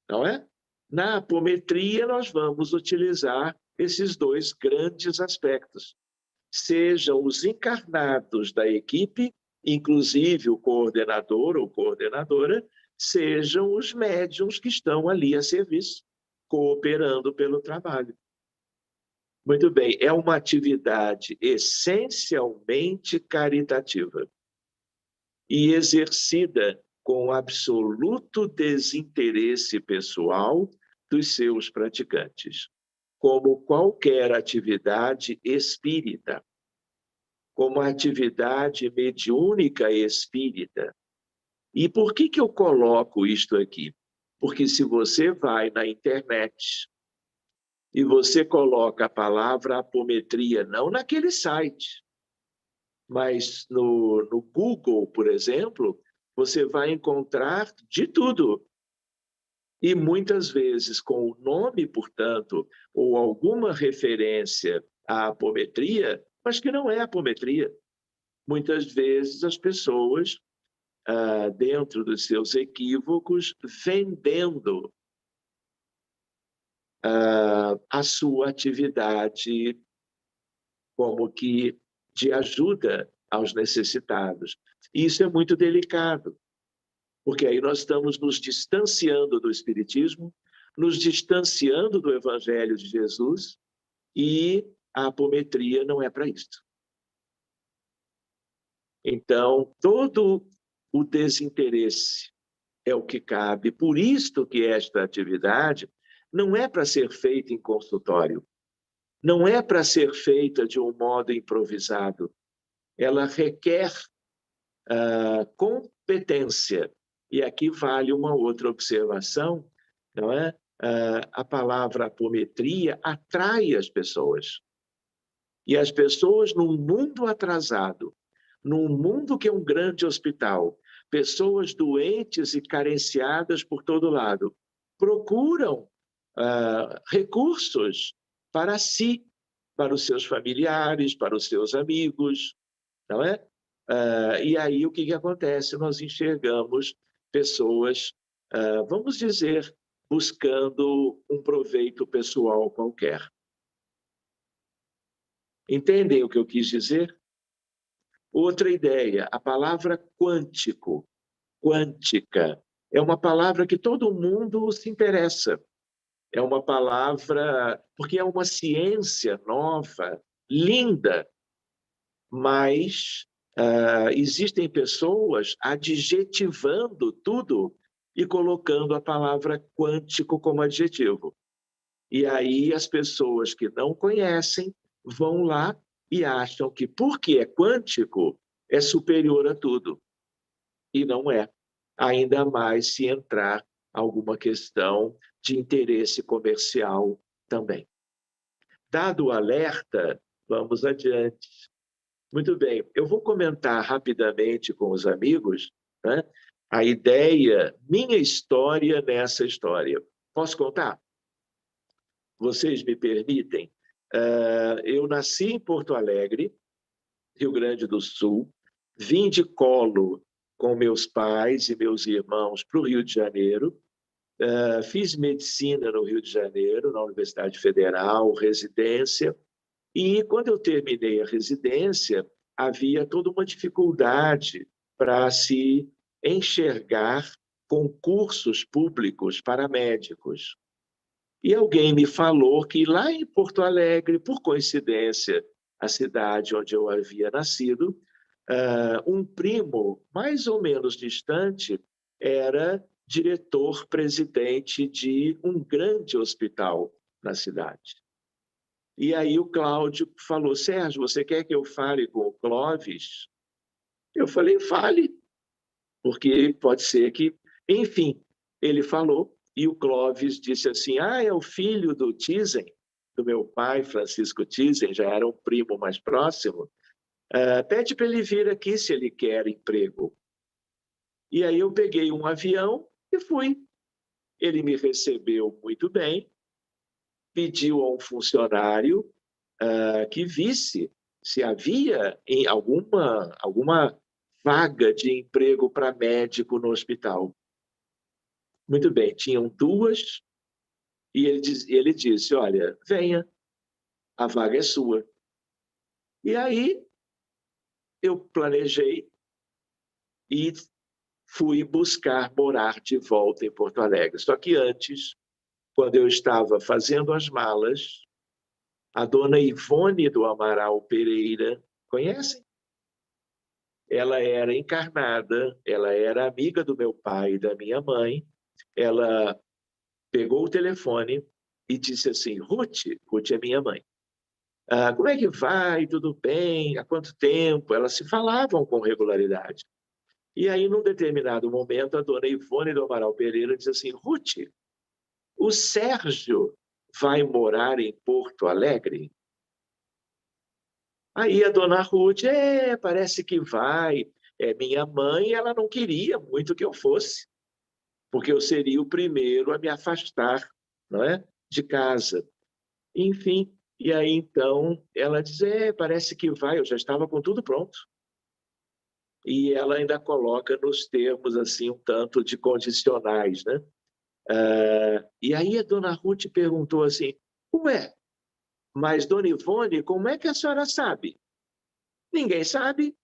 Não é? Na apometria, nós vamos utilizar esses dois grandes aspectos. Sejam os encarnados da equipe, inclusive o coordenador ou coordenadora, sejam os médiuns que estão ali a serviço, cooperando pelo trabalho. Muito bem, é uma atividade essencialmente caritativa e exercida com absoluto desinteresse pessoal dos seus praticantes, como qualquer atividade espírita, como a atividade mediúnica espírita. E por que eu coloco isto aqui? Porque se você vai na internet e você coloca a palavra apometria, não naquele site, mas no Google, por exemplo, você vai encontrar de tudo. E muitas vezes com o nome, portanto, ou alguma referência à apometria, mas que não é apometria. Muitas vezes as pessoas, dentro dos seus equívocos, vendendo a sua atividade como que de ajuda aos necessitados. E isso é muito delicado, porque aí nós estamos nos distanciando do Espiritismo, nos distanciando do Evangelho de Jesus, e a apometria não é para isso. Então, todo o desinteresse é o que cabe. Por isto que esta atividade não é para ser feita em consultório, não é para ser feita de um modo improvisado. Ela requer competência. E aqui vale uma outra observação, não é? A palavra apometria atrai as pessoas. E as pessoas, num mundo atrasado, num mundo que é um grande hospital, pessoas doentes e carenciadas por todo lado, procuram recursos para si, para os seus familiares, para os seus amigos, não é? E aí o que acontece? Nós enxergamos pessoas, vamos dizer, buscando um proveito pessoal qualquer. Entendem o que eu quis dizer? Outra ideia, a palavra quântico, quântica, é uma palavra que todo mundo se interessa. É uma palavra, porque é uma ciência nova, linda, mas existem pessoas adjetivando tudo e colocando a palavra quântico como adjetivo. E aí as pessoas que não conhecem vão lá e acham que, porque é quântico, é superior a tudo. E não é. Ainda mais se entrar alguma questão de interesse comercial também. Dado o alerta, vamos adiante. Muito bem, eu vou comentar rapidamente com os amigos, né, a ideia, minha história nessa história. Posso contar? Vocês me permitem? Eu nasci em Porto Alegre, Rio Grande do Sul, vim de colo com meus pais e meus irmãos para o Rio de Janeiro, fiz medicina no Rio de Janeiro, na Universidade Federal, residência, e quando eu terminei a residência, havia toda uma dificuldade para se enxergar concursos públicos para médicos. E alguém me falou que lá em Porto Alegre, por coincidência, a cidade onde eu havia nascido, um primo, mais ou menos distante, era diretor-presidente de um grande hospital na cidade. E aí o Cláudio falou, Sérgio, você quer que eu fale com o Clóvis? Eu falei, fale, porque pode ser que... Enfim, ele falou, e o Clóvis disse assim, é o filho do Tizen, do meu pai, Francisco Tizen, já era um primo mais próximo, pede para ele vir aqui se ele quer emprego. E aí eu peguei um avião e fui. Ele me recebeu muito bem, pediu a um funcionário que visse se havia em alguma vaga de emprego para médico no hospital. Muito bem, tinham duas, e ele disse, olha, venha, a vaga é sua. E aí eu planejei e fui buscar morar de volta em Porto Alegre. Só que antes, quando eu estava fazendo as malas, a dona Ivone do Amaral Pereira, conhecem? Ela era encarnada, ela era amiga do meu pai e da minha mãe. Ela pegou o telefone e disse assim, Ruth é minha mãe. Como é que vai? Tudo bem? Há quanto tempo? Elas se falavam com regularidade. E aí, num determinado momento, a dona Ivone do Amaral Pereira disse assim, Ruth, o Sérgio vai morar em Porto Alegre? Aí a dona Ruth, parece que vai. Minha mãe, ela não queria muito que eu fosse, porque eu seria o primeiro a me afastar, não é, de casa. Enfim, e aí então ela diz, parece que vai, eu já estava com tudo pronto. E ela ainda coloca nos termos assim um tanto de condicionais, né? E aí a dona Ruth perguntou assim, ué, mas dona Ivone, como é que a senhora sabe? Ninguém sabe.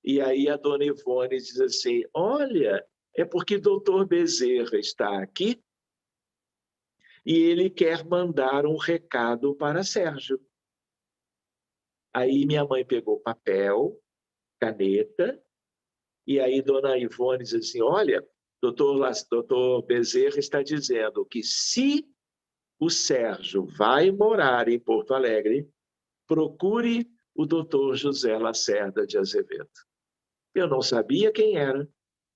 E aí a dona Ivone diz assim, olha, é porque doutor Bezerra está aqui e ele quer mandar um recado para Sérgio. Aí minha mãe pegou papel, caneta, e aí dona Ivone diz assim, olha, doutor Bezerra está dizendo que se o Sérgio vai morar em Porto Alegre, procure o doutor José Lacerda de Azevedo. Eu não sabia quem era,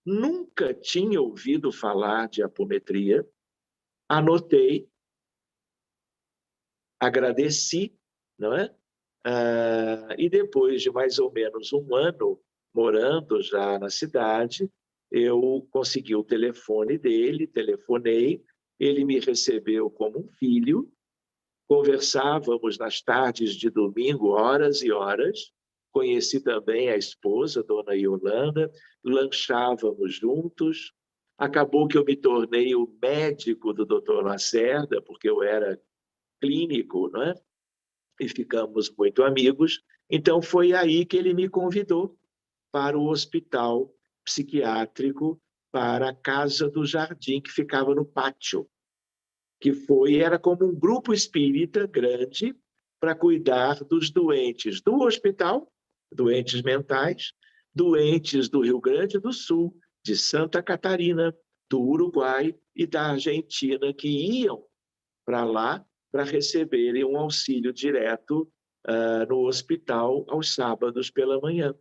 nunca tinha ouvido falar de apometria, anotei, agradeci, não é? E depois de mais ou menos um ano morando já na cidade, eu consegui o telefone dele, telefonei, ele me recebeu como um filho, conversávamos nas tardes de domingo, horas e horas, conheci também a esposa, dona Yolanda, lanchávamos juntos, acabou que eu me tornei o médico do doutor Lacerda, porque eu era clínico, não é? E ficamos muito amigos. Então, foi aí que ele me convidou para o hospital psiquiátrico, para a Casa do Jardim, que ficava no pátio, era como um grupo espírita grande para cuidar dos doentes do hospital, doentes mentais, doentes do Rio Grande do Sul, de Santa Catarina, do Uruguai e da Argentina, que iam para lá para receberem um auxílio direto no hospital aos sábados pela manhã.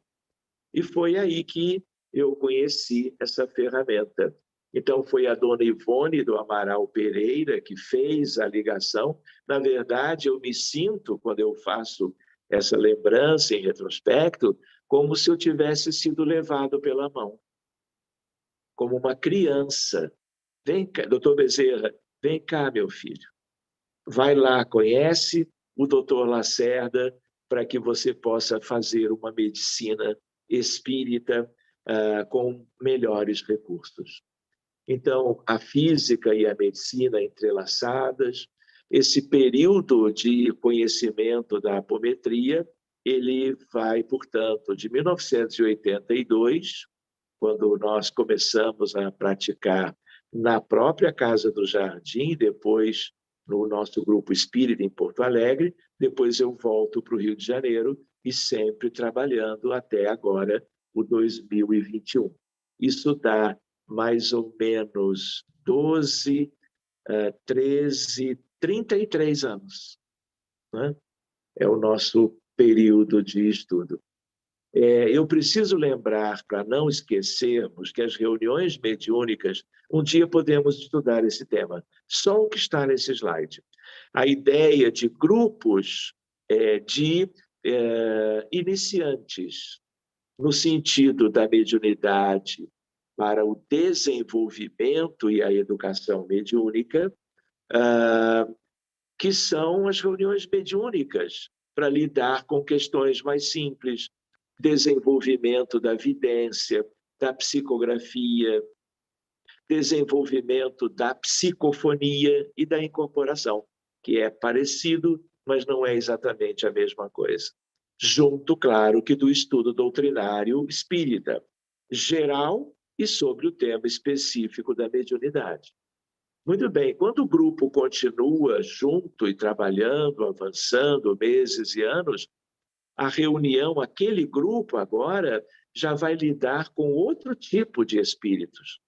E foi aí que eu conheci essa ferramenta. Então, foi a dona Ivone do Amaral Pereira que fez a ligação. Na verdade, eu me sinto, quando eu faço essa lembrança em retrospecto, como se eu tivesse sido levado pela mão, como uma criança. Vem cá, doutor Bezerra, vem cá, meu filho. Vai lá, conhece o doutor Lacerda para que você possa fazer uma medicina espírita com melhores recursos. Então, a física e a medicina entrelaçadas, esse período de conhecimento da apometria, ele vai, portanto, de 1982, quando nós começamos a praticar na própria Casa do Jardim, depois no nosso grupo espírita em Porto Alegre, depois eu volto para o Rio de Janeiro e sempre trabalhando até agora, o 2021. Isso dá mais ou menos 12, 13, 33 anos. Né? É o nosso período de estudo. Eu preciso lembrar, para não esquecermos, que as reuniões mediúnicas, um dia podemos estudar esse tema. Só o que está nesse slide. A ideia de grupos de iniciantes, no sentido da mediunidade para o desenvolvimento e a educação mediúnica, que são as reuniões mediúnicas, para lidar com questões mais simples, desenvolvimento da vidência, da psicografia, desenvolvimento da psicofonia e da incorporação, que é parecido, mas não é exatamente a mesma coisa. Junto, claro, que do estudo doutrinário espírita, geral e sobre o tema específico da mediunidade. Muito bem, quando o grupo continua junto e trabalhando, avançando meses e anos, a reunião, aquele grupo agora já vai lidar com outro tipo de espíritos.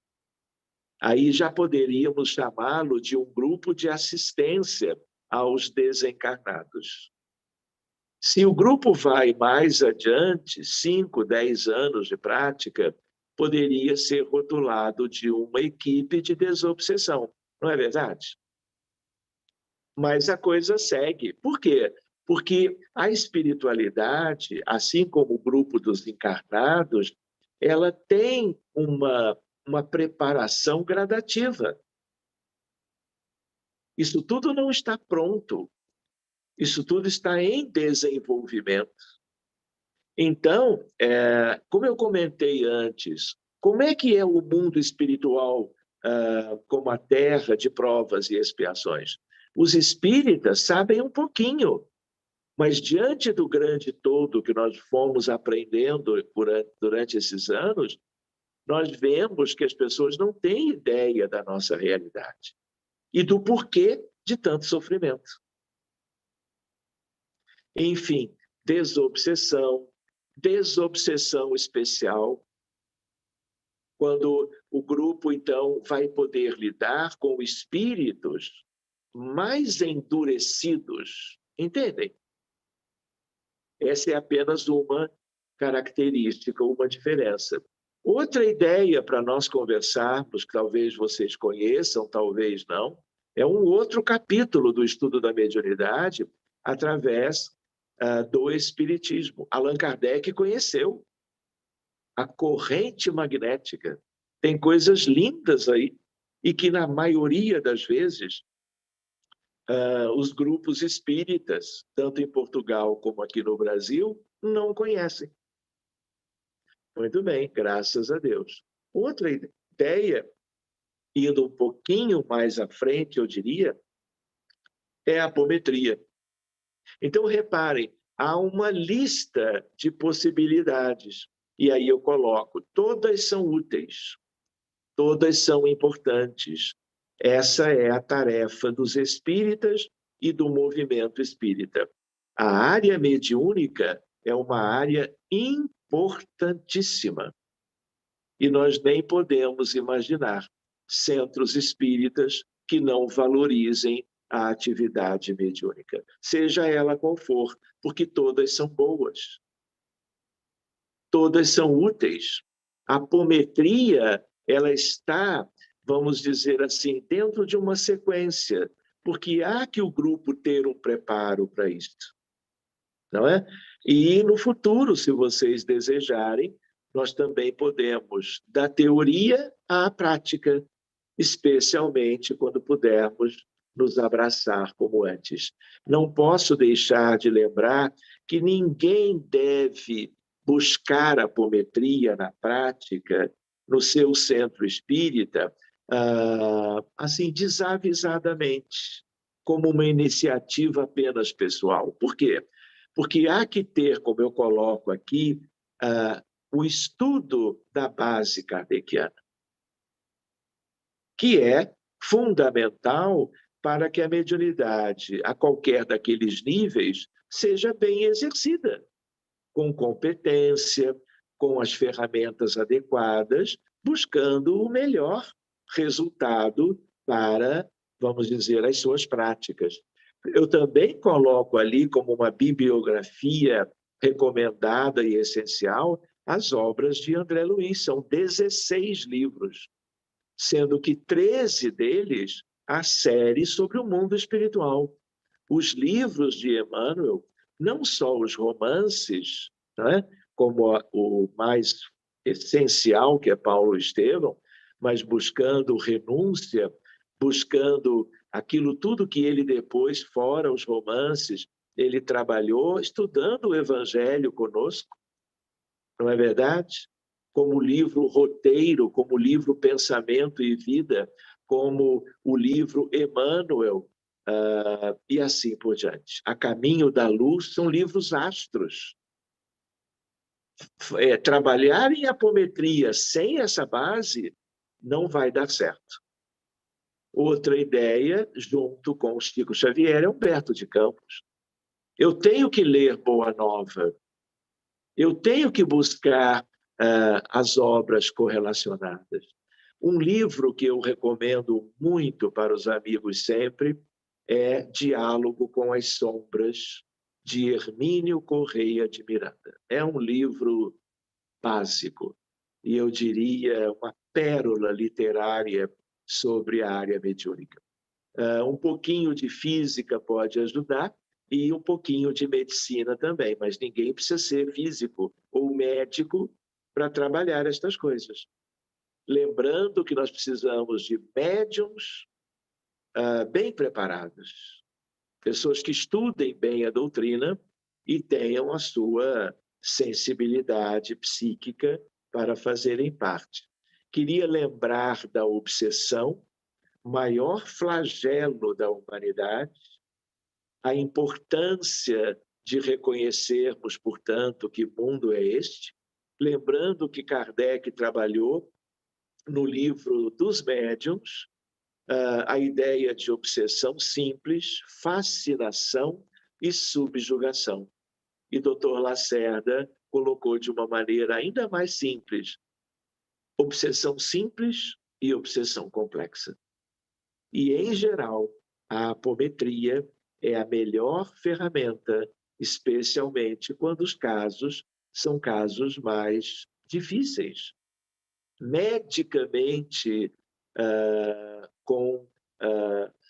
Aí já poderíamos chamá-lo de um grupo de assistência aos desencarnados. Se o grupo vai mais adiante, 5, 10 anos de prática, poderia ser rotulado de uma equipe de desobsessão, não é verdade? Mas a coisa segue. Por quê? Porque a espiritualidade, assim como o grupo dos encarnados, ela tem uma preparação gradativa. Isso tudo não está pronto. Isso tudo está em desenvolvimento. Então, como eu comentei antes, como é que é o mundo espiritual como a terra de provas e expiações? Os espíritas sabem um pouquinho, mas diante do grande todo que nós fomos aprendendo durante esses anos, nós vemos que as pessoas não têm ideia da nossa realidade e do porquê de tanto sofrimento. Enfim, desobsessão especial, quando o grupo, então, vai poder lidar com espíritos mais endurecidos, entendem? Essa é apenas uma característica, uma diferença. Outra ideia para nós conversarmos, que talvez vocês conheçam, talvez não, é um outro capítulo do estudo da mediunidade através do Espiritismo. Allan Kardec conheceu a corrente magnética. Tem coisas lindas aí e que, na maioria das vezes, os grupos espíritas, tanto em Portugal como aqui no Brasil, não conhecem. Muito bem, graças a Deus. Outra ideia, indo um pouquinho mais à frente, eu diria, é a apometria. Então, reparem, há uma lista de possibilidades. E aí eu coloco, todas são úteis, todas são importantes. Essa é a tarefa dos espíritas e do movimento espírita. A área mediúnica é uma área importantíssima. E nós nem podemos imaginar centros espíritas que não valorizem a atividade mediúnica, seja ela qual for, porque todas são boas. Todas são úteis. A apometria, ela está, vamos dizer assim, dentro de uma sequência, porque há que o grupo ter um preparo para isto, não é? E no futuro, se vocês desejarem, nós também podemos, da teoria à prática, especialmente quando pudermos nos abraçar como antes. Não posso deixar de lembrar que ninguém deve buscar a apometria na prática, no seu centro espírita, assim, desavisadamente, como uma iniciativa apenas pessoal. Por quê? Porque há que ter, como eu coloco aqui, o estudo da base kardeciana, que é fundamental para que a mediunidade, a qualquer daqueles níveis, seja bem exercida, com competência, com as ferramentas adequadas, buscando o melhor resultado para, vamos dizer, as suas práticas. Eu também coloco ali como uma bibliografia recomendada e essencial as obras de André Luiz, são 16 livros, sendo que 13 deles a série sobre o mundo espiritual. Os livros de Emmanuel, não só os romances, né, como o mais essencial, que é Paulo Estevão, mas buscando renúncia, buscando aquilo tudo que ele depois, fora os romances, ele trabalhou estudando o Evangelho conosco, não é verdade? Como livro roteiro, como livro Pensamento e Vida, como o livro Emmanuel, e assim por diante. A Caminho da Luz são livros astros. Trabalhar em apometria sem essa base não vai dar certo. Outra ideia, junto com o Chico Xavier, é Humberto de Campos. Eu tenho que ler Boa Nova. Eu tenho que buscar as obras correlacionadas. Um livro que eu recomendo muito para os amigos sempre é Diálogo com as Sombras, de Hermínio Correia de Miranda. É um livro básico, e eu diria uma pérola literária sobre a área mediúnica. Um pouquinho de física pode ajudar, e um pouquinho de medicina também, mas ninguém precisa ser físico ou médico para trabalhar estas coisas. Lembrando que nós precisamos de médiums bem preparados, pessoas que estudem bem a doutrina e tenham a sua sensibilidade psíquica para fazerem parte. Queria lembrar da obsessão, maior flagelo da humanidade, a importância de reconhecermos, portanto, que mundo é este, lembrando que Kardec trabalhou no livro dos médiuns, a ideia de obsessão simples, fascinação e subjugação. E Dr. Lacerda colocou de uma maneira ainda mais simples, obsessão simples e obsessão complexa. E, em geral, a apometria é a melhor ferramenta, especialmente quando os casos são casos mais difíceis. Medicamente, com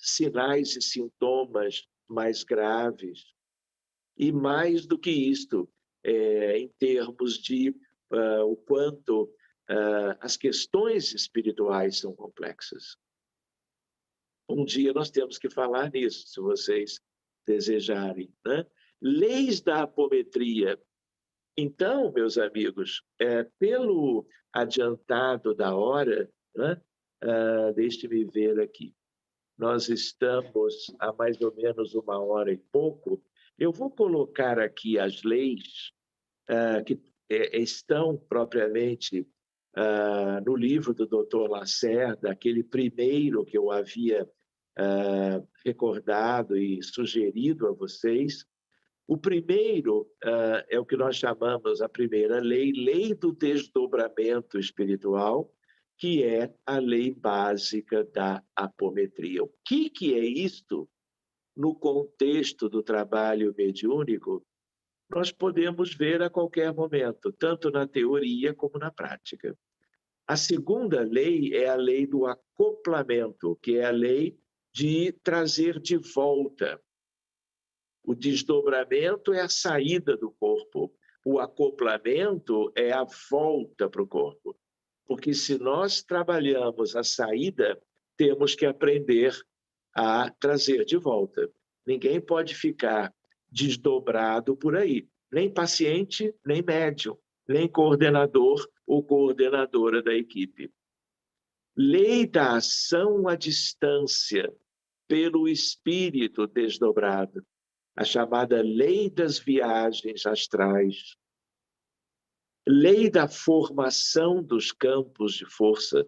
sinais e sintomas mais graves. E mais do que isto, em termos de o quanto as questões espirituais são complexas. Um dia nós temos que falar nisso, se vocês desejarem, né? Leis da apometria. Então, meus amigos, pelo adiantado da hora, né? Deixe-me ver aqui. Nós estamos a mais ou menos 1h e pouco. Eu vou colocar aqui as leis que estão propriamente no livro do Dr. Lacerda, aquele primeiro que eu havia recordado e sugerido a vocês. O primeiro é o que nós chamamos a primeira lei, lei do desdobramento espiritual, que é a lei básica da apometria. O que é isto? no contexto do trabalho mediúnico, nós podemos ver a qualquer momento, tanto na teoria como na prática. A segunda lei é a lei do acoplamento, que é a lei de trazer de volta. O desdobramento é a saída do corpo, o acoplamento é a volta para o corpo. Porque se nós trabalhamos a saída, temos que aprender a trazer de volta. Ninguém pode ficar desdobrado por aí, nem paciente, nem médium, nem coordenador ou coordenadora da equipe. Lei da ação à distância pelo espírito desdobrado, a chamada lei das viagens astrais. Lei da formação dos campos de força.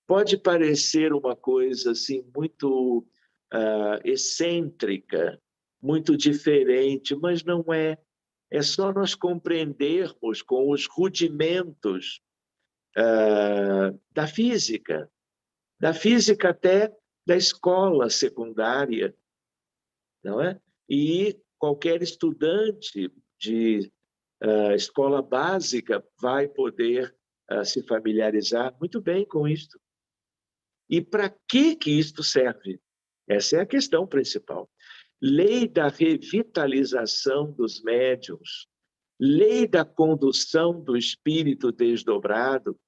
Pode parecer uma coisa assim muito excêntrica, muito diferente, mas não é. É só nós compreendermos com os rudimentos da física até da escola secundária, não é? E qualquer estudante de escola básica vai poder se familiarizar muito bem com isto. E para que isto serve? Essa é a questão principal. Lei da revitalização dos médiuns, lei da condução do espírito desdobrado,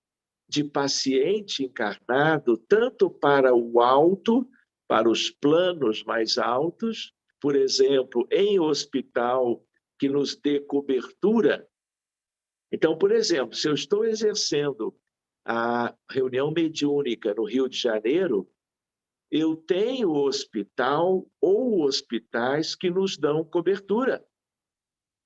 de paciente encarnado, tanto para o alto, para os planos mais altos, por exemplo, em hospital que nos dê cobertura. Então, por exemplo, se eu estou exercendo a reunião mediúnica no Rio de Janeiro, eu tenho hospital ou hospitais que nos dão cobertura,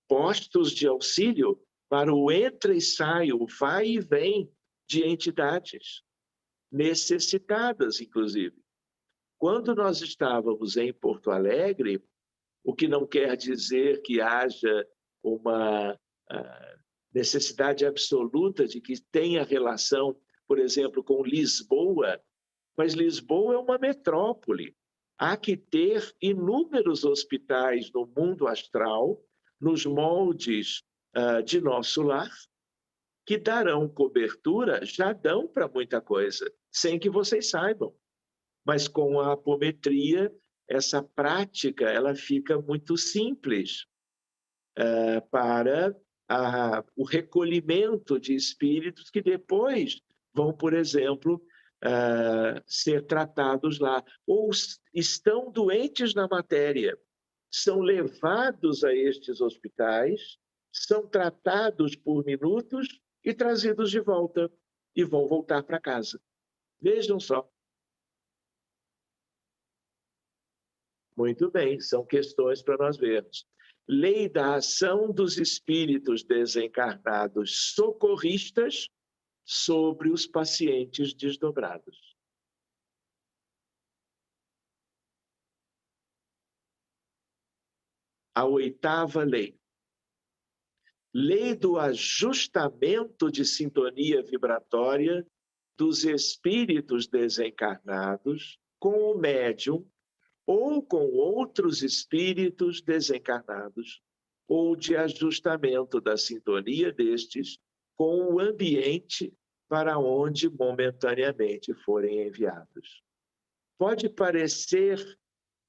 postos de auxílio para o entra e sai, o vai e vem de entidades necessitadas, inclusive. Quando nós estávamos em Porto Alegre, o que não quer dizer que haja uma necessidade absoluta de que tenha relação, por exemplo, com Lisboa, mas Lisboa é uma metrópole. Há que ter inúmeros hospitais no mundo astral, nos moldes de nosso lar, que darão cobertura, já dão para muita coisa, sem que vocês saibam. Mas com a apometria, essa prática ela fica muito simples para o recolhimento de espíritos que depois vão, por exemplo, ser tratados lá, ou estão doentes na matéria, são levados a estes hospitais, são tratados por minutos e trazidos de volta, e vão voltar para casa. Vejam só. Muito bem, são questões para nós vermos. Lei da ação dos espíritos desencarnados socorristas sobre os pacientes desdobrados. A oitava lei. Lei do ajustamento de sintonia vibratória dos espíritos desencarnados com o médium ou com outros espíritos desencarnados, ou de ajustamento da sintonia destes com o ambiente para onde momentaneamente forem enviados. Pode parecer,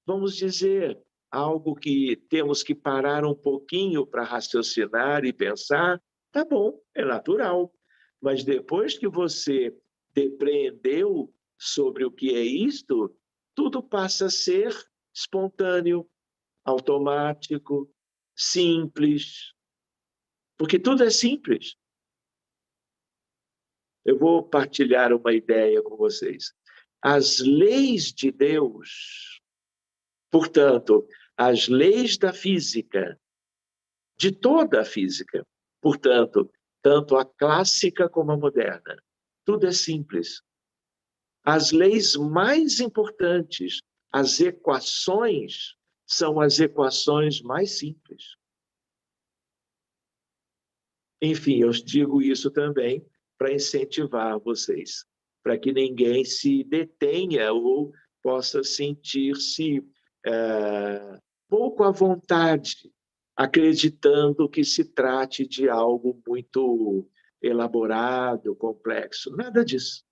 vamos dizer, algo que temos que parar um pouquinho para raciocinar e pensar, tá bom, é natural. Mas depois que você depreendeu sobre o que é isto, tudo passa a ser espontâneo, automático, simples. Porque tudo é simples. Eu vou partilhar uma ideia com vocês. As leis de Deus, portanto, as leis da física, de toda a física, portanto, tanto a clássica como a moderna, tudo é simples. As leis mais importantes, as equações, são as equações mais simples. Enfim, eu digo isso também para incentivar vocês, para que ninguém se detenha ou possa sentir-se pouco à vontade, acreditando que se trate de algo muito elaborado, complexo. Nada disso.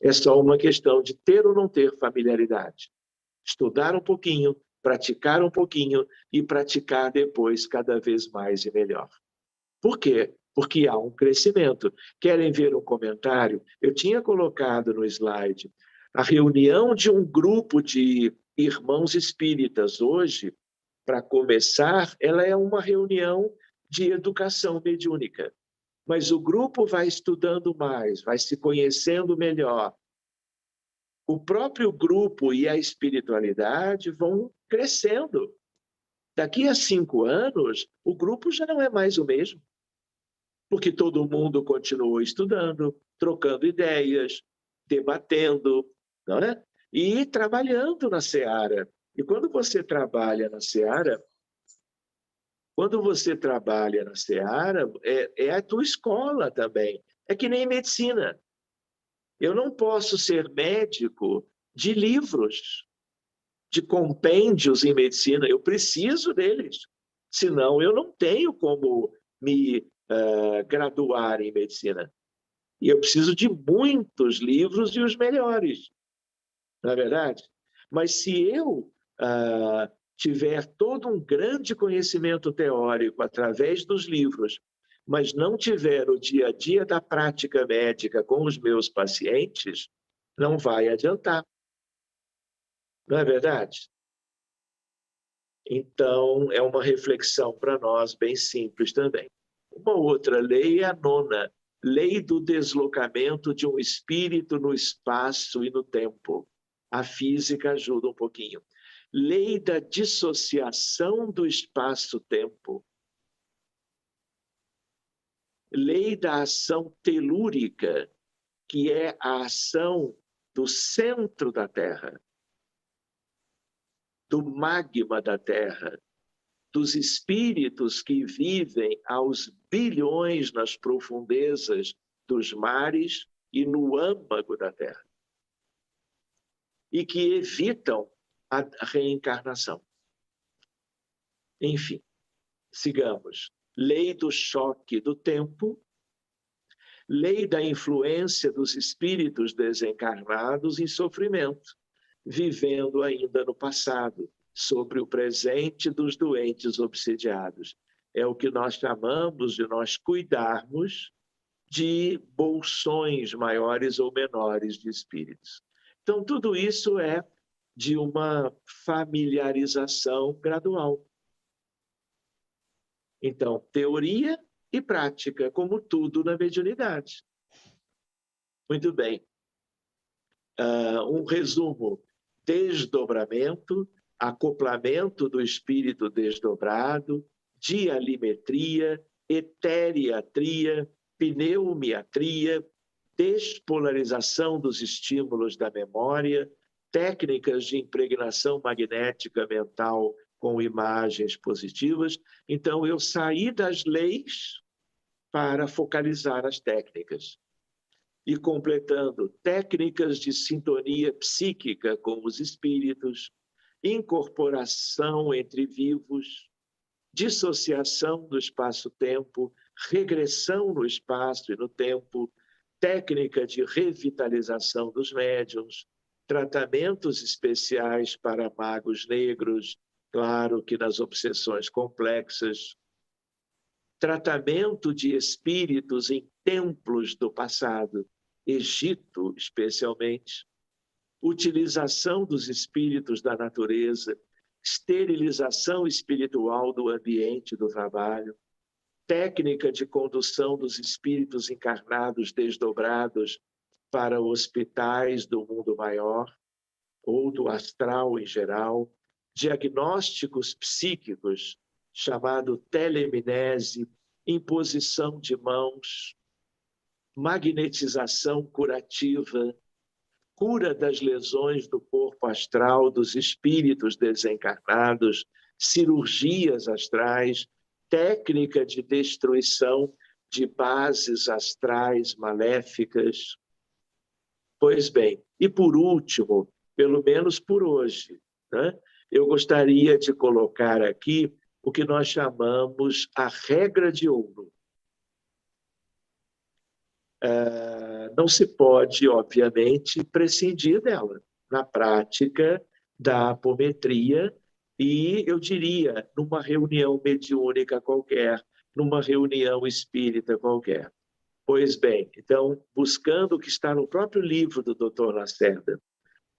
É só uma questão de ter ou não ter familiaridade. Estudar um pouquinho, praticar um pouquinho e praticar depois cada vez mais e melhor. Por quê? Porque há um crescimento. Querem ver um comentário? Eu tinha colocado no slide a reunião de um grupo de irmãos espíritas hoje, para começar, ela é uma reunião de educação mediúnica. Mas o grupo vai estudando mais, vai se conhecendo melhor. O próprio grupo e a espiritualidade vão crescendo. Daqui a 5 anos, o grupo já não é mais o mesmo, porque todo mundo continuou estudando, trocando ideias, debatendo, não é? E trabalhando na seara. E quando você trabalha na seara, é a tua escola também. É que nem medicina. Eu não posso ser médico de livros, de compêndios em medicina. Eu preciso deles. Senão, eu não tenho como me graduar em medicina. E eu preciso de muitos livros e os melhores. Não é verdade? Mas se eu tiver todo um grande conhecimento teórico através dos livros, mas não tiver o dia a dia da prática médica com os meus pacientes, não vai adiantar. Não é verdade? Então, é uma reflexão para nós bem simples também. Uma outra lei é a 9ª, lei do deslocamento de um espírito no espaço e no tempo. A física ajuda um pouquinho. Lei da dissociação do espaço-tempo. Lei da ação telúrica, que é a ação do centro da Terra, do magma da Terra, dos espíritos que vivem aos bilhões nas profundezas dos mares e no âmago da Terra, e que evitam a reencarnação. Enfim, sigamos. Lei do choque do tempo, lei da influência dos espíritos desencarnados em sofrimento, vivendo ainda no passado, sobre o presente dos doentes obsidiados. É o que nós chamamos de nós cuidarmos de bolsões maiores ou menores de espíritos. Então, tudo isso é de uma familiarização gradual. Então, teoria e prática, como tudo na mediunidade. Muito bem. Um resumo: desdobramento, acoplamento do espírito desdobrado, dialimetria, eteriatria, pneumiatria, despolarização dos estímulos da memória, técnicas de impregnação magnética mental com imagens positivas. Então, eu saí das leis para focalizar as técnicas. E completando, técnicas de sintonia psíquica com os espíritos, incorporação entre vivos, dissociação do espaço-tempo, regressão no espaço e no tempo, técnica de revitalização dos médiuns, tratamentos especiais para magos negros, claro que nas obsessões complexas, tratamento de espíritos em templos do passado, Egito especialmente, utilização dos espíritos da natureza, esterilização espiritual do ambiente do trabalho, técnica de condução dos espíritos encarnados desdobrados para hospitais do mundo maior ou do astral em geral, diagnósticos psíquicos, chamado telemnese, imposição de mãos, magnetização curativa, cura das lesões do corpo astral dos espíritos desencarnados, cirurgias astrais, técnica de destruição de bases astrais maléficas. Pois bem, e por último, pelo menos por hoje, né, eu gostaria de colocar aqui o que nós chamamos a regra de ouro. Não se pode, obviamente, prescindir dela na prática da apometria e, eu diria, numa reunião mediúnica qualquer, numa reunião espírita qualquer. Pois bem, então, buscando o que está no próprio livro do Dr. Lacerda,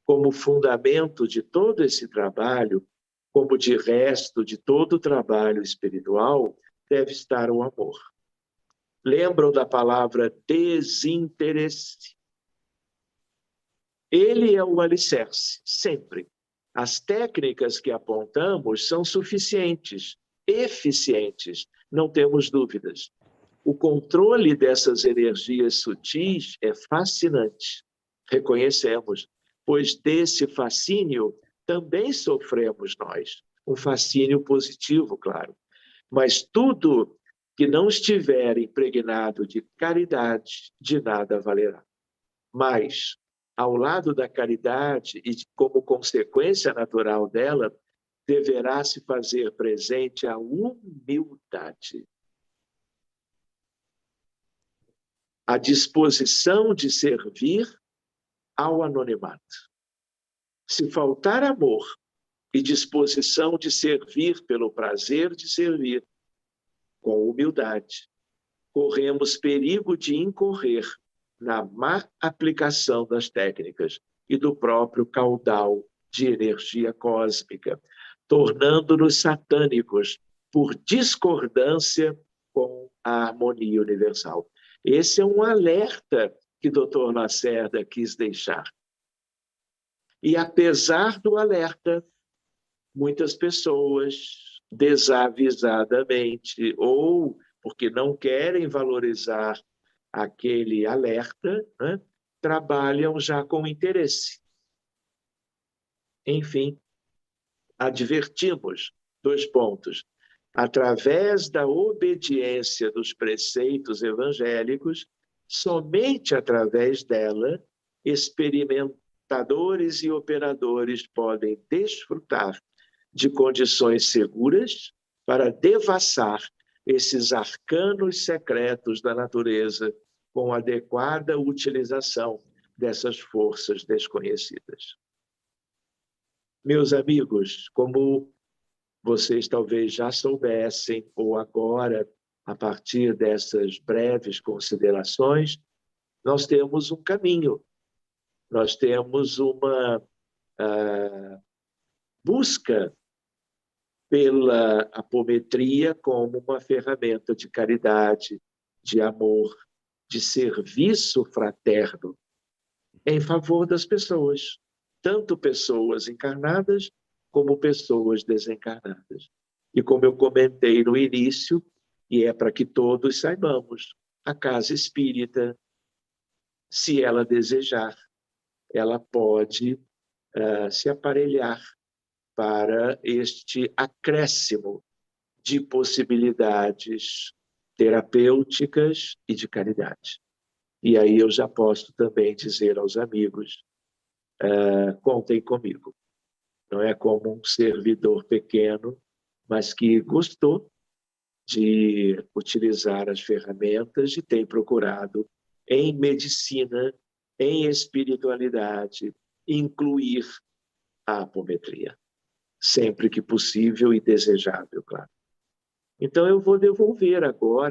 como fundamento de todo esse trabalho, como de resto de todo o trabalho espiritual, deve estar o amor. Lembram da palavra desinteresse? Ele é o alicerce, sempre. As técnicas que apontamos são suficientes, eficientes, não temos dúvidas. O controle dessas energias sutis é fascinante, reconhecemos, pois desse fascínio também sofremos nós. Um fascínio positivo, claro. Mas tudo que não estiver impregnado de caridade, de nada valerá. Mas, ao lado da caridade e como consequência natural dela, deverá se fazer presente a humildade. A disposição de servir ao anonimato. Se faltar amor e disposição de servir pelo prazer de servir, com humildade, corremos perigo de incorrer na má aplicação das técnicas e do próprio caudal de energia cósmica, tornando-nos satânicos por discordância com a harmonia universal. Esse é um alerta que o Dr. Lacerda quis deixar. E apesar do alerta, muitas pessoas desavisadamente ou porque não querem valorizar aquele alerta, né, trabalham já com interesse. Enfim, advertimos 2 pontos. Através da obediência dos preceitos evangélicos, somente através dela, experimentadores e operadores podem desfrutar de condições seguras para devassar esses arcanos secretos da natureza com adequada utilização dessas forças desconhecidas. Meus amigos, como vocês talvez já soubessem, ou agora, a partir dessas breves considerações, nós temos um caminho, nós temos uma busca pela apometria como uma ferramenta de caridade, de amor, de serviço fraterno em favor das pessoas, tanto pessoas encarnadas como pessoas desencarnadas. E como eu comentei no início, e é para que todos saibamos, a casa espírita, se ela desejar, ela pode se aparelhar para este acréscimo de possibilidades terapêuticas e de caridade. E aí eu já posso também dizer aos amigos, contem comigo. Não é como um servidor pequeno, mas que gostou de utilizar as ferramentas e tem procurado em medicina, em espiritualidade, incluir a apometria. Sempre que possível e desejável, claro. Então, eu vou devolver agora